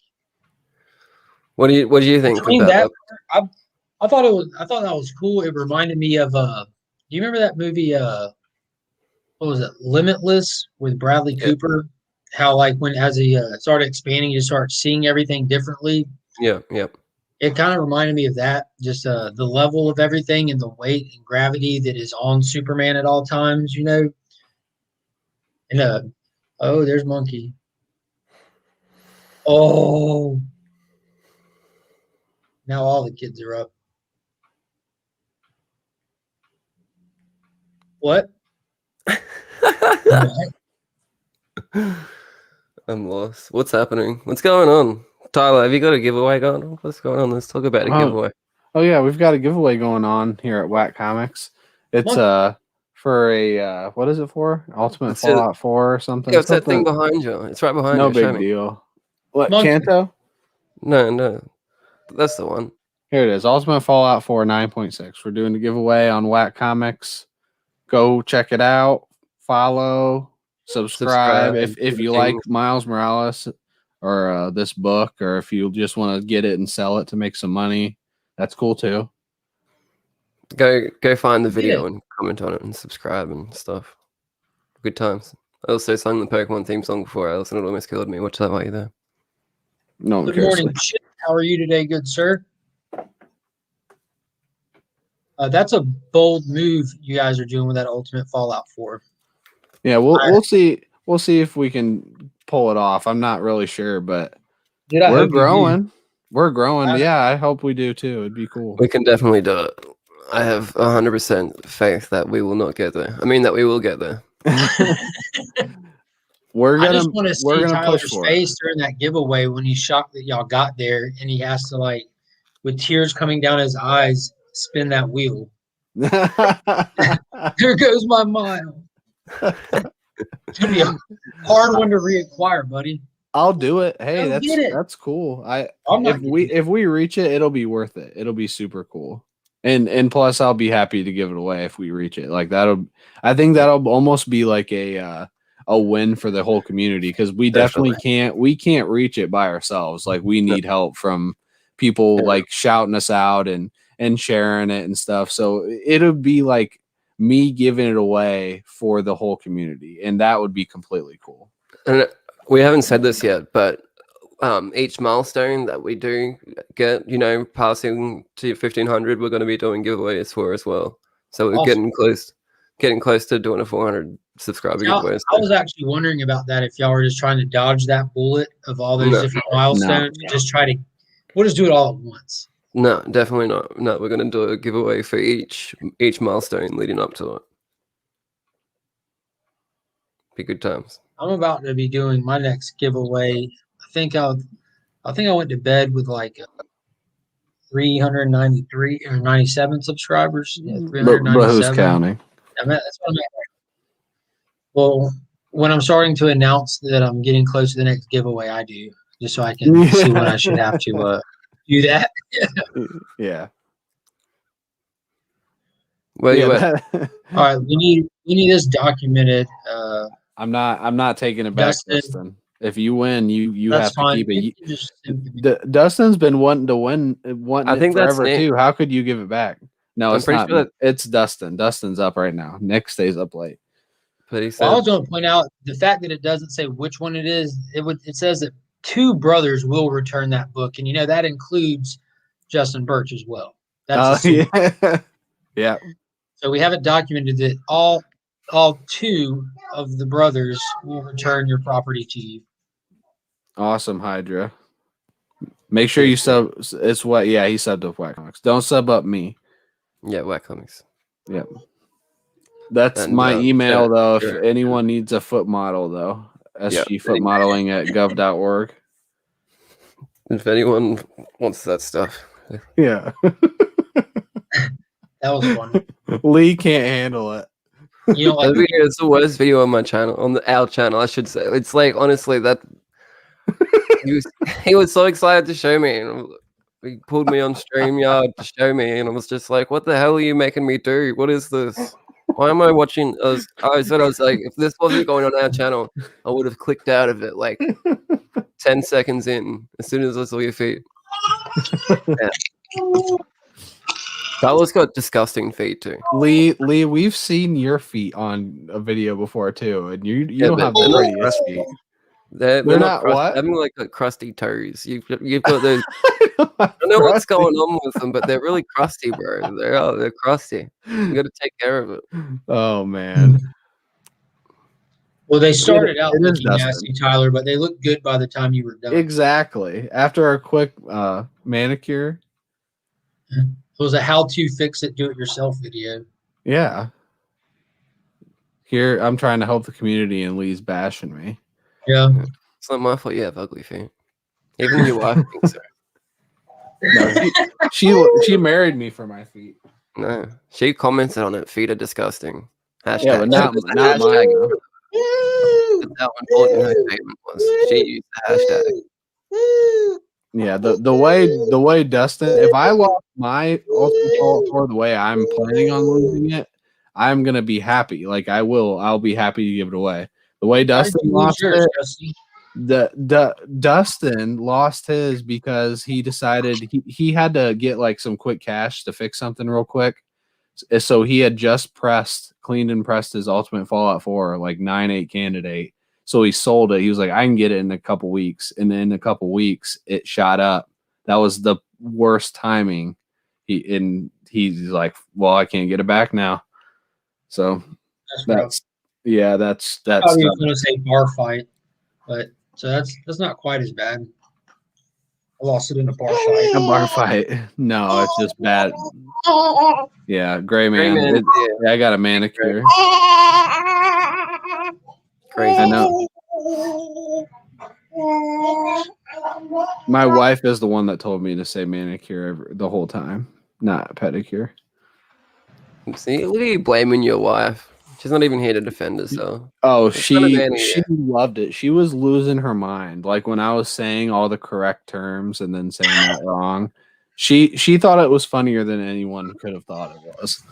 What do you think about that? I thought that was cool. It reminded me of do you remember that movie what was it, Limitless, with Bradley Cooper? How like as he started expanding, you start seeing everything differently. Yeah. It kind of reminded me of that, just the level of everything and the weight and gravity that is on Superman at all times, And oh, there's Monkey. Oh, now all the kids are up. What? I'm lost. What's happening? What's going on? Tyler, have you got a giveaway going on? What's going on? Let's talk about a giveaway. Oh yeah, we've got a giveaway going on here at Whack Comics. It's for a what is it for? Ultimate Fallout 4 or something? Yeah, it's that thing behind you. It's right behind you. No big deal. What, Kanto? No. That's the one. Here it is. Ultimate Fallout 4 9.6. We're doing a giveaway on Whack Comics. Go check it out. Follow, subscribe. If you like Miles Morales or this book, or if you just want to get it and sell it to make some money, that's cool too. Go find the video and comment on it and subscribe and stuff. Good times. I also sang the Pokemon theme song before Alice and it almost killed me. Watch that while you're there. No, good morning, Chip. How are you today, good sir? That's a bold move you guys are doing with that Ultimate Fallout 4. Yeah, we'll see. We'll see if we can pull it off. I'm not really sure, but we're growing. We're growing. Yeah, I hope we do too. It'd be cool. We can definitely do it. I have 100% faith that we will not get there. I mean, that we will get there. We're gonna. I just want to see Tyler's face during that giveaway when he's shocked that y'all got there, and he has to, like, with tears coming down his eyes, spin that wheel. There goes my mile. It's gonna be a hard one to reacquire, buddy. I'll do it. Hey, that's cool. If we reach it, it'll be worth it. It'll be super cool. And plus, I'll be happy to give it away if we reach it. Like I think that'll almost be like a win for the whole community, because we definitely can't reach it by ourselves. Like, we need help from people like shouting us out and sharing it and stuff. So it'll be like me giving it away for the whole community, and that would be completely cool. And we haven't said this yet, but each milestone that we do get, you know, passing to 1500, we're going to be doing giveaways for as well. So we're Awesome. getting close to doing a 400 subscriber Now, giveaway. I was actually wondering about that. If y'all were just trying to dodge that bullet of all those No. different milestones, and just try to, we'll just do it all at once. No, definitely not. No, we're going to do a giveaway for each milestone leading up to it. Be good times. I'm about to be doing my next giveaway. I think I went to bed with like 393 or 97 subscribers. Yeah, But who's 397. counting? That's what I'm at. Well, when I'm starting to announce that I'm getting close to the next giveaway, I do, just so I can see when I should have to do that. Yeah. Where you at? that- All right, we need this documented. I'm not taking it back, Dustin. Dustin. If you win, you That's have to fine. keep it. You can just send it to me. Dustin's been wanting to win, I think it that's forever Nick. too. How could you give it back? No, I'm it's pretty not. sure that- It's Dustin. Dustin's up right now. Nick stays up late. But he Well, I said, was going to point out the fact that it doesn't say which one it is. It says that 2 brothers will return that book, and you know that includes Justin Birch as well. That's a super. Yeah. Yeah. So we have it documented that all 2 of the brothers will return your property to you. Awesome, Hydra. Make sure you sub. It's what? Yeah, he subbed up Whack Comics. Don't sub up me. yeah, Whack Comics. Yep. That's And, my email sure, though. If sure. anyone needs a foot model though, sgfootmodeling at gov.org. If anyone wants that stuff. Yeah. That was fun. Lee can't handle it. You know, That like video is the worst video on my channel, our channel, I should say. It's like, honestly, that he was so excited to show me, and he pulled me on StreamYard to show me, and I was just like, what the hell are you making me do? What is this? Why am I watching us? I was like, if this wasn't going on our channel, I would have clicked out of it like 10 seconds in, as soon as I saw your feet. Yeah. Carlos got disgusting feet too. Lee, we've seen your feet on a video before too, and you Yeah, don't but have they're the not prettiest crusty. feet. They're They're not not crusty. what? Having like crusty toes. You've got those. I don't know what's going on with them, but they're really crusty, bro. They're crusty. You got to take care of it. Oh man. well, they started out it is looking Dustin. nasty, Tyler, but they looked good by the time you were done. Exactly. After a quick manicure. It was a how-to fix it, do-it-yourself video. Yeah. Here I'm trying to help the community and Lee's bashing me. Yeah. It's not my fault you have ugly feet. Even your wife thinks so. No, she married me for my feet. No, she commented on it. Feet are disgusting. Hashtag. Yeah, but not Hashtag. mine. Though. That's how important her statement was. She used the hashtag. Yeah, the way Dustin, if I lost my Ultimate Fallout 4 the way I'm planning on losing it, I'm gonna be happy. Like I'll be happy to give it away. The way Dustin lost it, Justin? Dustin lost his because he decided he had to get like some quick cash to fix something real quick. So he had just cleaned and pressed his Ultimate Fallout 4 like 9.8 candidate. So he sold it. He was like, I can get it in a couple weeks. And then in a couple weeks, it shot up. That was the worst timing. He's like, well, I can't get it back now. So that's I was going to say bar fight, but so that's not quite as bad. I lost it in a bar fight. a bar fight. No, it's just bad. Yeah, Gray Man. Gray Man, Yeah, I got a manicure. Crazy. I know. My wife is the one that told me to say manicure the whole time, not pedicure. See, look at you blaming your wife. She's not even here to defend herself. Oh, It's not a man she loved it. She was losing her mind. Like when I was saying all the correct terms and then saying that wrong. She thought it was funnier than anyone could have thought it was.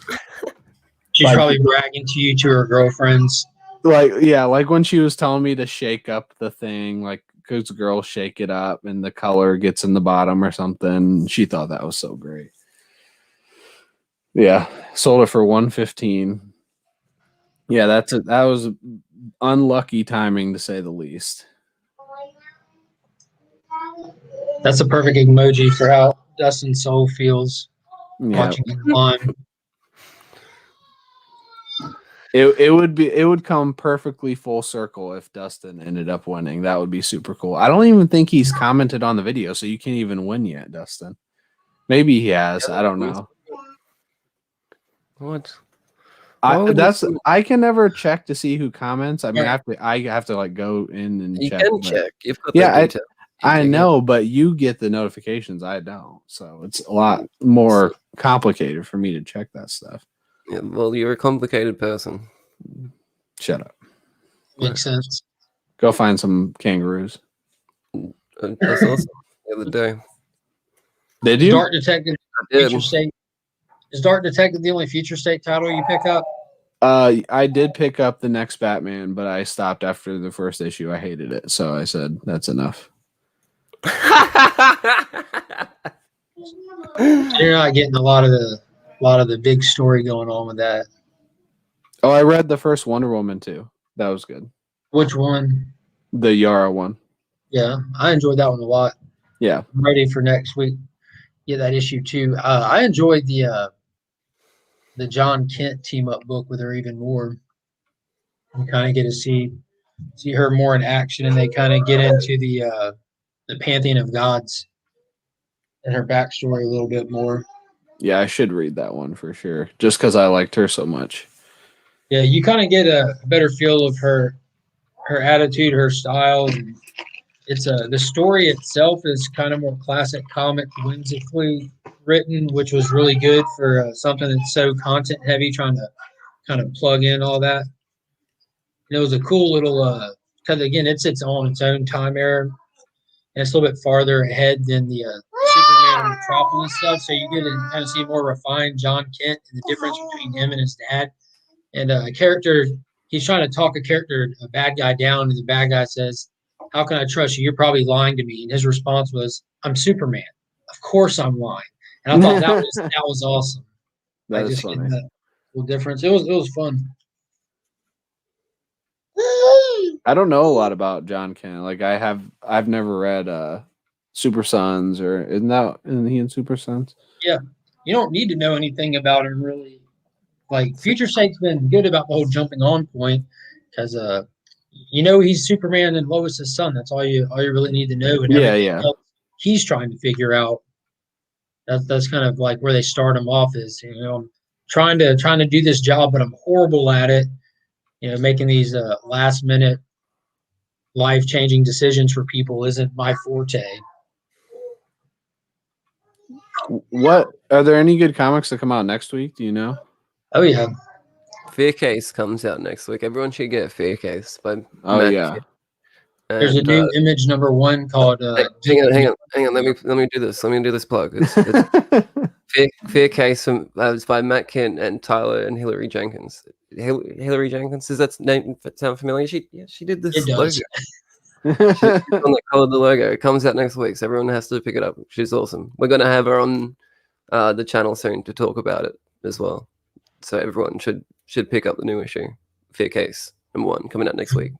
She's probably bragging to you to her girlfriends. Like when she was telling me to shake up the thing, like because girls shake it up and the color gets in the bottom or something. She thought that was so great. Yeah, sold it for $115. Yeah, that was unlucky timing to say the least. That's a perfect emoji for how Dustin's soul feels Yeah. watching him climb. It would come perfectly full circle if Dustin ended up winning. That would be super cool. I don't even think he's commented on the video, so you can't even win yet, Dustin. Maybe he has. I don't know. What? Why would I can never check to see who comments. I mean, I have to like go in and you check. can but- check. You've got Yeah, the detail. I know, but you get the notifications. I don't, so it's a lot more complicated for me to check that stuff. Yeah, well, you're a complicated person. Shut up. Makes sense. Go find some kangaroos. I saw some the other day. Did you? Dark Detective I did. Future State. Is Dark Detective the only Future State title you pick up? I did pick up the next Batman, but I stopped after the first issue. I hated it, so I said that's enough. You're not getting a lot of the big story going on with that. Oh, I read the first Wonder Woman too. That was good. Which one? The Yara one. Yeah, I enjoyed that one a lot. Yeah. I'm ready for next week. Yeah, that issue too. I enjoyed the John Kent team up book with her even more. You kind of get to see her more in action, and they kind of get into the pantheon of gods and her backstory a little bit more. Yeah, I should read that one for sure. Just because I liked her so much. Yeah, you kind of get a better feel of her attitude, her style. And it's the story itself is kind of more classic comic, whimsically written, which was really good for something that's so content heavy, trying to kind of plug in all that. And it was a cool little because again, it's on its own time era, and it's a little bit farther ahead than the Superman and Metropolis stuff. So you get to kind of see more refined John Kent and the difference between him and his dad. And a character, he's trying to talk a bad guy down, and the bad guy says, "How can I trust you? You're probably lying to me." And his response was, "I'm Superman. Of course I'm lying." And I thought that was awesome. That is just funny. getting that little difference. It was fun. I don't know a lot about John Kent. Like I've never read Super Sons isn't he in Super Sons? Yeah, you don't need to know anything about him really. Like Future State's been good about the whole jumping on point because he's Superman and Lois's son. That's all you really need to know. And everything else he's trying to figure out. That's kind of like where they start him off is I'm trying to do this job, but I'm horrible at it. Making these last minute life changing decisions for people isn't my forte. What are there any good comics that come out next week? Do you know? Oh yeah, Fear Case comes out next week. Everyone should get Fear Case by Oh Matt yeah. Kent. there's a And, new Image #1 called. hang on. Let me do this. Let me do this plug. It's Fear Case it's by Matt Kent and Tyler and Hillary Jenkins. Hillary Jenkins, does that name sound familiar? She did this It logo. does. She's on the color of the logo. It comes out next week, so everyone has to pick it up. She's awesome. We're gonna have her on the channel soon to talk about it as well. So everyone should pick up the new issue, Fear Case #1, coming out next week.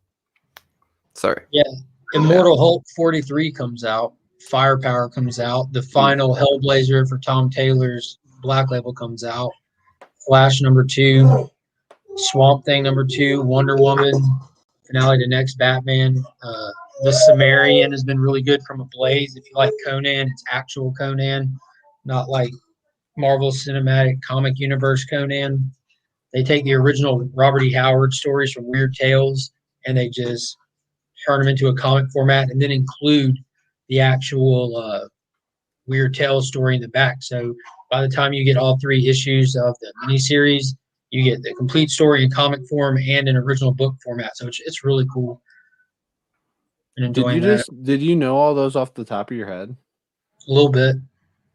Sorry. Yeah, Immortal Hulk 43 comes out. Firepower comes out. The final Hellblazer for Tom Taylor's Black Label comes out. Flash #2. Swamp Thing #2. Wonder Woman. Finale to next Batman. The Sumerian has been really good from Ablaze. If you like Conan, it's actual Conan, not like Marvel Cinematic Comic Universe Conan. They take the original Robert E. Howard stories from Weird Tales and they just turn them into a comic format and then include the actual Weird Tales story in the back. So by the time you get all 3 issues of the miniseries, you get the complete story in comic form and an original book format. So it's really cool. And enjoying Did you know all those off the top of your head? a little bit.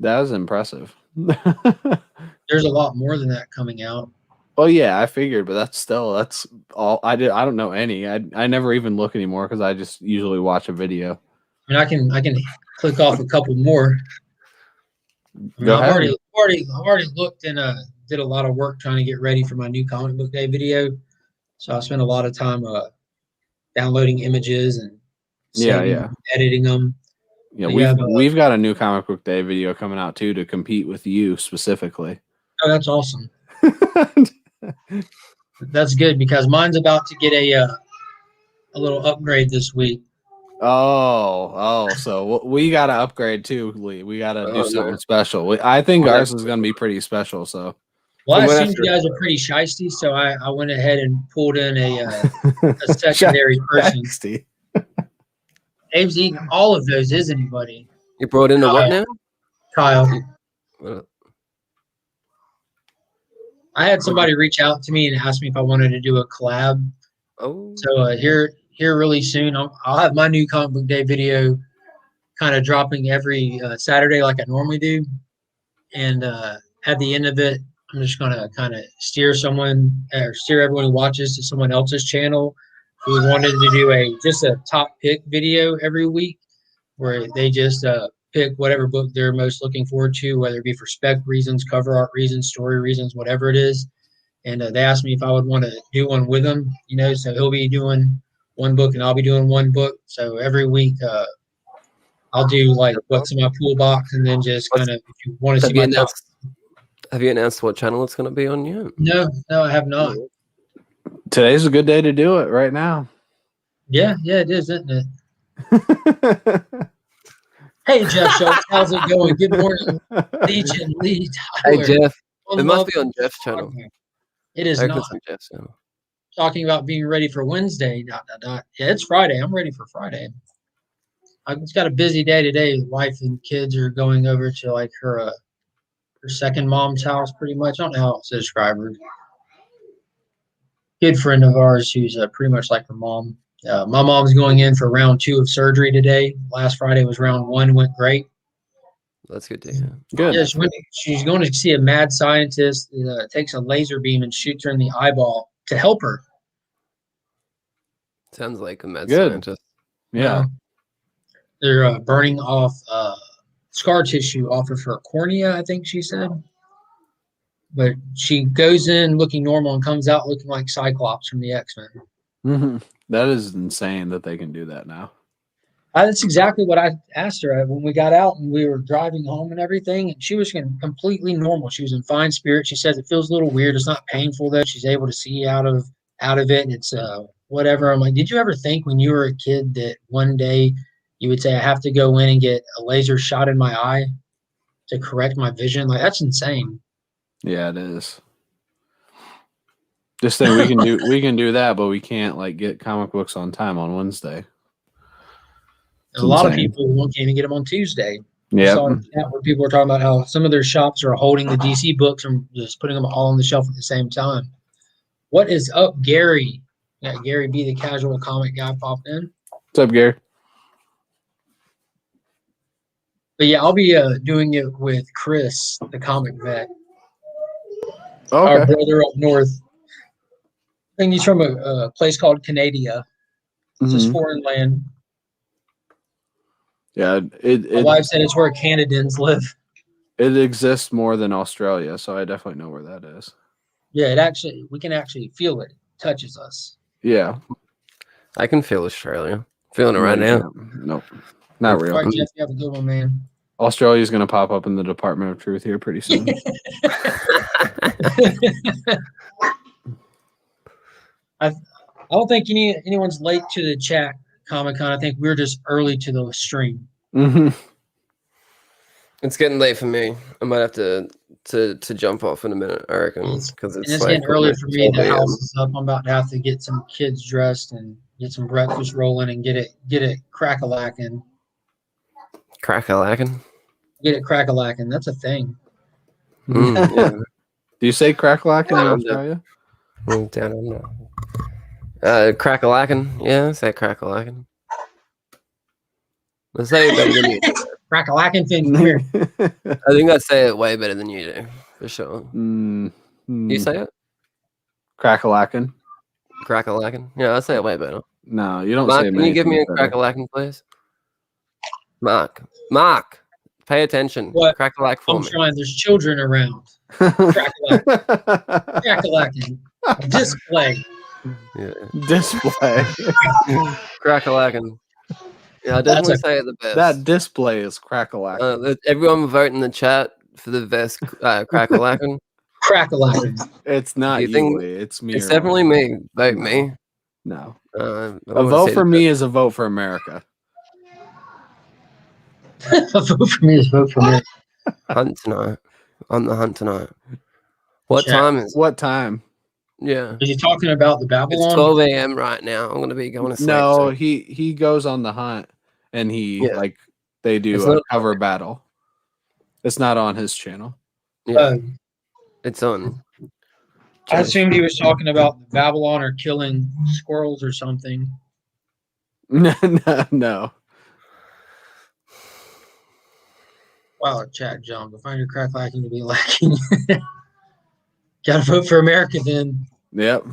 That was impressive. There's a lot more than that coming out. Oh yeah, I figured, but that's all I did. I don't know any. I never even look anymore because I just usually watch a video. I mean, I can click off a couple more. Go I've ahead. already looked and did a lot of work trying to get ready for my new comic book day video. So I spent a lot of time downloading images and Yeah, editing them. Yeah, Yeah, we've got a new comic book day video coming out too to compete with you specifically. Oh, that's awesome. That's good because mine's about to get a little upgrade this week. So we got to upgrade too, Lee. We got to do Oh, something no. special. I think Well, ours is going to be pretty special. So Well, I So what assumed after- you guys are pretty shisty, so I went ahead and pulled in a secondary person. Nasty. Abe's eating all of those, isn't he, buddy? You brought in a what now? Kyle. Uh, I had somebody reach out to me and ask me if I wanted to do a collab. Oh, So here really soon, I'll have my new comic book day video kind of dropping every Saturday like I normally do. And at the end of it, I'm just going to kind of steer everyone who watches to someone else's channel who wanted to do just a top pick video every week where they just pick whatever book they're most looking forward to, whether it be for spec reasons, cover art reasons, story reasons, whatever it is. And they asked me if I would want to do one with him, so he'll be doing one book and I'll be doing one book. So every week I'll do like what's in my pool box and then just kind of, if you want to see my top. Have you announced what channel it's going to be on yet? No, I have not. Today's a good day to do it right now. Yeah, it is, isn't it? Hey, Jeff Schultz, how's it going? Good morning, Legion Lee Hey, Tyler. Jeff. On It must Love be on Jeff's channel. It is I reckon not. it's on Jeff's channel. Talking about being ready for Wednesday. ... Yeah, it's Friday. I'm ready for Friday. I've just got a busy day today. Wife and kids are going over to like her second mom's house, pretty much. I don't know how else to describe her. Good friend of ours who's pretty much like her mom. My mom's going in for round 2 of surgery today. Last Friday was round 1, went great. That's good to hear. Good. Yeah, she's going to see a mad scientist that takes a laser beam and shoots her in the eyeball to help her. Sounds like a mad Good. scientist. Yeah. They're burning off scar tissue off of her cornea, I think she said. But she goes in looking normal and comes out looking like Cyclops from the X-Men. Mm-hmm. That is insane that they can do that now. That's exactly what I asked her when we got out and we were driving home and everything. And she was completely normal. She was in fine spirit. She says it feels a little weird. It's not painful though. She's able to see out of it. And it's whatever. I'm like, did you ever think when you were a kid that one day you would say, I have to go in and get a laser shot in my eye to correct my vision? Like, that's insane. Yeah, it is. Just think we can do that, but we can't like get comic books on time on Wednesday. A lot of insane. people can't even get them on Tuesday. Yeah. I saw a chat where people were talking about how some of their shops are holding the DC books and just putting them all on the shelf at the same time. What is up, Gary? Yeah, Gary B, the casual comic guy, popped in. What's up, Gary? But yeah, I'll be doing it with Chris, the comic vet, our Okay. brother up north. I think he's from a place called Canada. It's just Mhm. foreign land. Yeah, My it wife said it's where Canadians live. it exists more than Australia, so I definitely know where that is. Yeah, we can actually feel it. It touches us. Yeah. I can feel Australia. Feeling it right now. Nope. Not All real. right, Jeff, you have a good one, man. Australia's going to pop up in the Department of Truth here pretty soon. I don't think anyone's late to the chat, Comic-Con. I think we're just early to the stream. Mm-hmm. It's getting late for me. I might have to jump off in a minute, I reckon, because And it's it's like getting early for me. 12 The a.m. house is up. I'm about to have to get some kids dressed and get some breakfast rolling and get it crack-a-lacking. Crack-a-lacking? Get it crack-a-lacking. That's a thing. Yeah. Do you say crack-lacking in Yeah. Australia? Down under. Crack-a-lacking. Yeah, I say crack-a-lacking. Let's say it better than you. Crack-a-lacking thing. Come here. I think I say it way better than you do, for sure. Mm-hmm. You say it? Crack-a-lacking? Crack-a-lacking? Yeah, I say it way better. No, you don't Mark, say can many you give me a things better. crack-a-lacking, please? Mark, pay attention. What? Crack-a-lack for I'm me. trying. There's children around. Crack-a-lacking. Crack-a-lacking. Display. Yeah. Display. Crack-a-lacking. Yeah, I definitely say it the best. That display is crack-a-lack. Everyone vote in the chat for the best crack-a-lackin'. Crack-a-lack. It's not You think- Lee. It's me. It's or definitely Ryan. me. Vote No. me. No. I A wanna vote see for the me is a vote for America. Vote for me is vote for me. hunt tonight. On the hunt tonight. What Chat. time is it? What time? Yeah. Are you talking about the It's Babylon? 12 a.m. right now. I'm gonna be going to sleep. No, soon. he goes on the hunt and he Yeah. they It's do a not- cover battle. It's not on his channel. Yeah, it's on. I assumed he was talking about the Babylon or killing squirrels or something. No. Wow, chat, John. Go find your crack lacking to be lacking. Gotta vote for America then. Yep.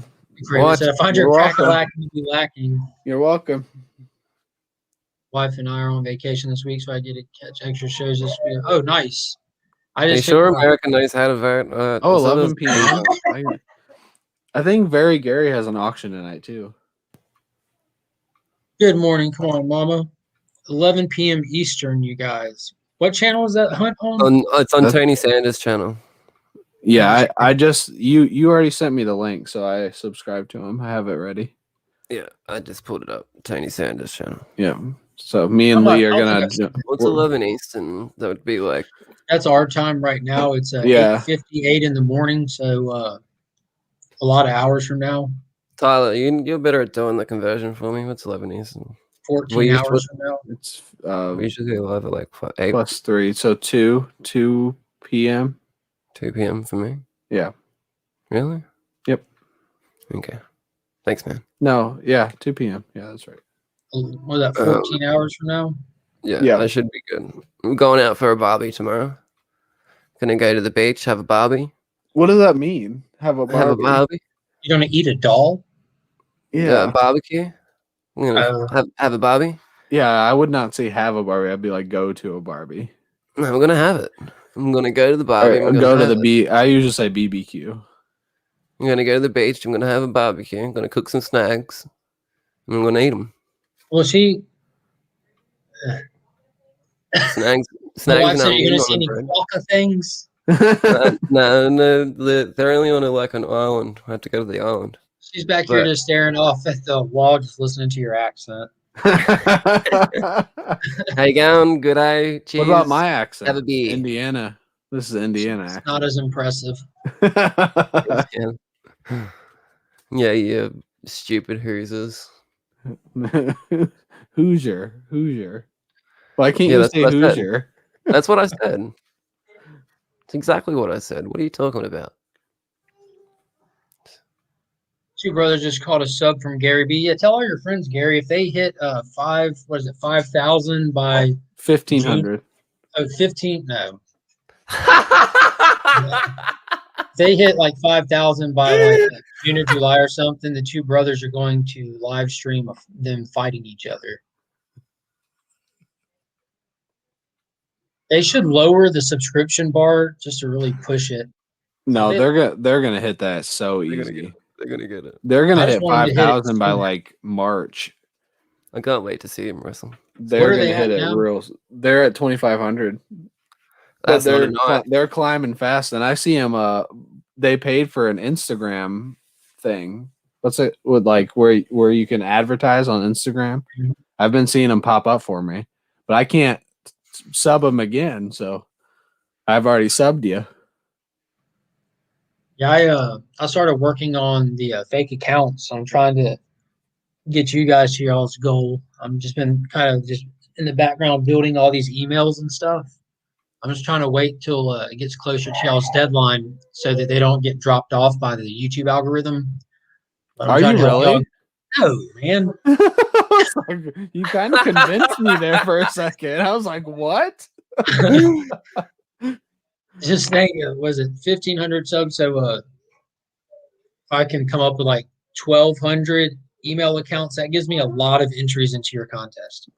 What? Said, find You're your crack welcome. lacking to be lacking. You're welcome. Wife and I are on vacation this week, so I get to catch extra shows this week. Oh, nice. I Are you just sure hit, America knows how to vote? Oh, so 11 does- p.m. I think Very Gary has an auction tonight too. Good morning. Come on, Mama. 11 p.m. Eastern, you guys. What channel is that hunt on? It's on That's- Tony Sanders' channel. Yeah, I just you already sent me the link, so I subscribed to him. I have it ready. Yeah, I just pulled it up. Tony Sanders' channel. Yeah. So me and I'm not- Lee are I don't gonna. think What's We're- 11 Eastern? That would be like That's our time right now. It's Yeah. 8:58 in the morning, so a lot of hours from now. Tyler. You're better at doing the conversion for me. What's 11 Eastern? 14 We used hours from now. It's We usually go live at like 8, plus 3, so 2 p.m. 2 p.m. for me. Yeah. Really? Yep. Okay. Thanks, man. No, yeah, 2 p.m. Yeah, that's right. What is that, 14 hours from now? Yeah, Yeah. I should be good. I'm going out for a barbie tomorrow. Gonna go to the beach, have a barbie. What does that mean? Have a Have a barbie? barbie. You're going to eat a doll? Yeah. Barbecue. I'm gonna have a barbie. Yeah, I would not say have a Barbie. I'd be like go to a Barbie. No, I'm gonna have it. I'm gonna go to the Or barbie. I'm go gonna to have the it. B. I usually say BBQ. I'm gonna go to the beach. I'm gonna have a barbecue. I'm gonna cook some snacks. And I'm gonna eat them. Well, she. Snags. My Snags wife and said you're going to almond see any bread. quokka things. No, they're only on like an island. I have to go to the island. She's back here But- just staring off at the wall, just listening to your accent. How you going? Good day. Cheers. What about my accent? Have a beer. Indiana. This is Indiana It's not as impressive. accent. Yeah, you stupid Hoosiers. Hoosier. Why can't Yeah, you that's say what I said. Hoosier? That's what I said. It's exactly what I said. What are you talking about? Two brothers just caught a sub from Gary B. Yeah, tell all your friends, Gary, if they hit 5,000 by 1,500. 15, no. If they hit like 5,000 by like June or July or something, the two brothers are going to live stream of them fighting each other. They should lower the subscription bar just to really push it. No, They- they're gonna hit that so They're gonna easy. They're gonna get it. They're gonna I just hit want them to hit it 5,000 by soon. like March. I can't wait to see him wrestle. They're are gonna they hit at it now? real. They're at 2,500. That's not they're enough. they're climbing fast, and I see them. They paid for an Instagram thing. What's it with like where you can advertise on Instagram? Mhm. I've been seeing them pop up for me, but I can't sub them again. So I've already subbed you. Yeah, I started working on the fake accounts. I'm trying to get you guys to y'all's goal. I'm just been kind of just in the background building all these emails and stuff. I'm just trying to wait till it gets closer to y'all's deadline so that they don't get dropped off by the YouTube algorithm. But I'm Are trying you to help really? y'all- No, man. I was like, you kind of convinced me there for a second. I was like, what? Just think, was it 1,500 subs? So if I can come up with like 1,200 email accounts, that gives me a lot of entries into your contest.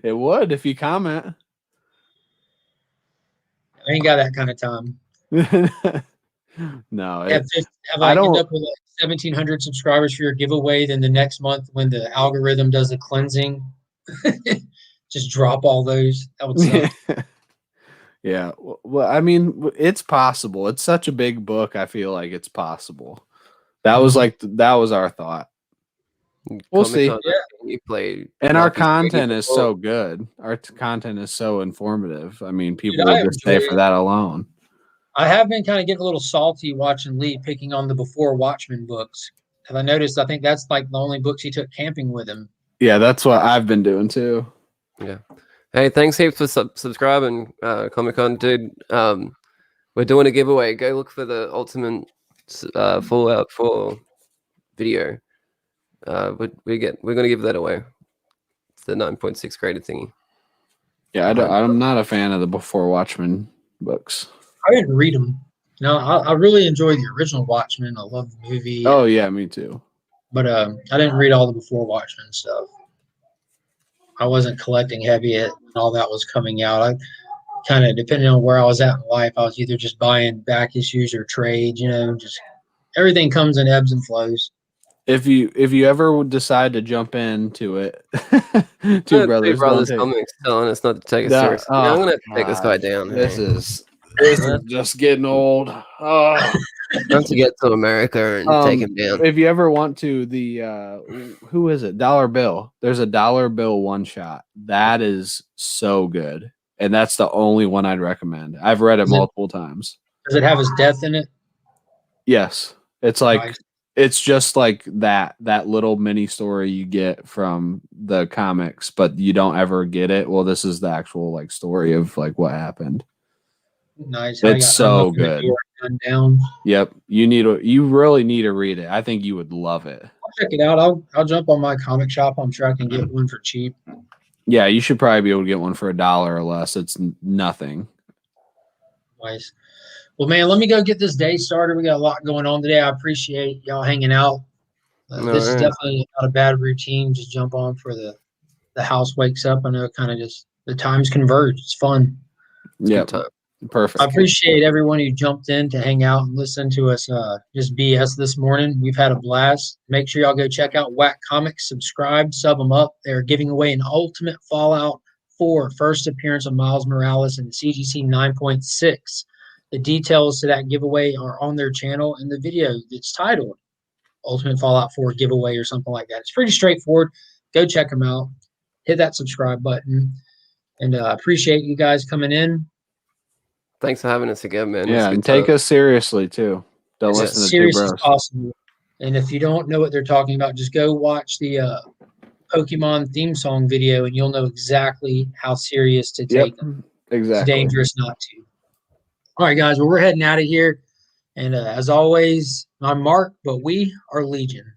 It would if you comment. I ain't got that kind of time. No, If I I don't- end up with like 1,700 subscribers for your giveaway, then the next month when the algorithm does the cleansing, Just drop all those. That would suck. Yeah. Well, I mean, it's possible. It's such a big book. I feel like it's possible. That was that was our thought. We'll see. Comic-Con, you play, And our Life is Strange content is before. so good. Our content is so informative. I mean, people I will just stay enjoy for it. that alone. I have been kind of getting a little salty watching Lee picking on the Before Watchmen books. Because I noticed, I think that's like the only books he took camping with him. Yeah, that's what I've been doing too. Yeah. Hey, thanks heaps for subscribing, Comic-Con, dude. We're doing a giveaway. Go look for the Ultimate Fallout 4 video. We're gonna give that away. It's the 9.6 graded thingy. Yeah, I'm not a fan of the Before Watchmen books. I didn't read them. No, I really enjoyed the original Watchmen. I love the movie. Oh yeah, me too. But I didn't read all the Before Watchmen stuff. I wasn't collecting heavy when all that was coming out. I kind of, depending on where I was at in life, I was either just buying back issues or trades. Just everything comes in ebbs and flows. If you ever would decide to jump into it, Two Brothers Comics telling us not to take it seriously. Yeah, I'm gonna have to take this guy down. This Hey. is just getting old. Oh. Time to get to America and take him down. If you ever want to, who is it? Dollar Bill. There's a Dollar Bill one shot. That is so good. And that's the only one I'd recommend. I've read it multiple times. Does it have his death in it? Yes. It's like Nice. it's just like that little mini story you get from the comics, but you don't ever get it. Well, this is the actual like story of like what happened. Nice. It's so good. Down. Yep. You really need to read it. I think you would love it. I'll check it out. I'll jump on my comic shop. I'm sure I can get one for cheap. Yeah, you should probably be able to get one for $1 or less. It's nothing. Nice. Well, man, let me go get this day started. We got a lot going on today. I appreciate y'all hanging out. This is definitely not a bad routine. Just jump on for the house wakes up. I know kind of just the times converge. It's fun. Yeah, perfect. I appreciate everyone who jumped in to hang out and listen to us just BS this morning. We've had a blast. Make sure y'all go check out Whack Comics, subscribe, sub them up. They're giving away an Ultimate Fallout 4 first appearance of Miles Morales in CGC 9.6. The details to that giveaway are on their channel in the video. It's titled Ultimate Fallout 4 Giveaway or something like that. It's pretty straightforward. Go check them out. Hit that subscribe button. And I appreciate you guys coming in. Thanks for having us again, man. Yeah, and take us seriously too. Don't As listen to Two serious as Bros. possible. And if you don't know what they're talking about, just go watch the Pokemon theme song video, and you'll know exactly how serious to take them. Exactly. It's dangerous not to. All right, guys. Well, we're heading out of here. And as always, I'm Mark, but we are Legion.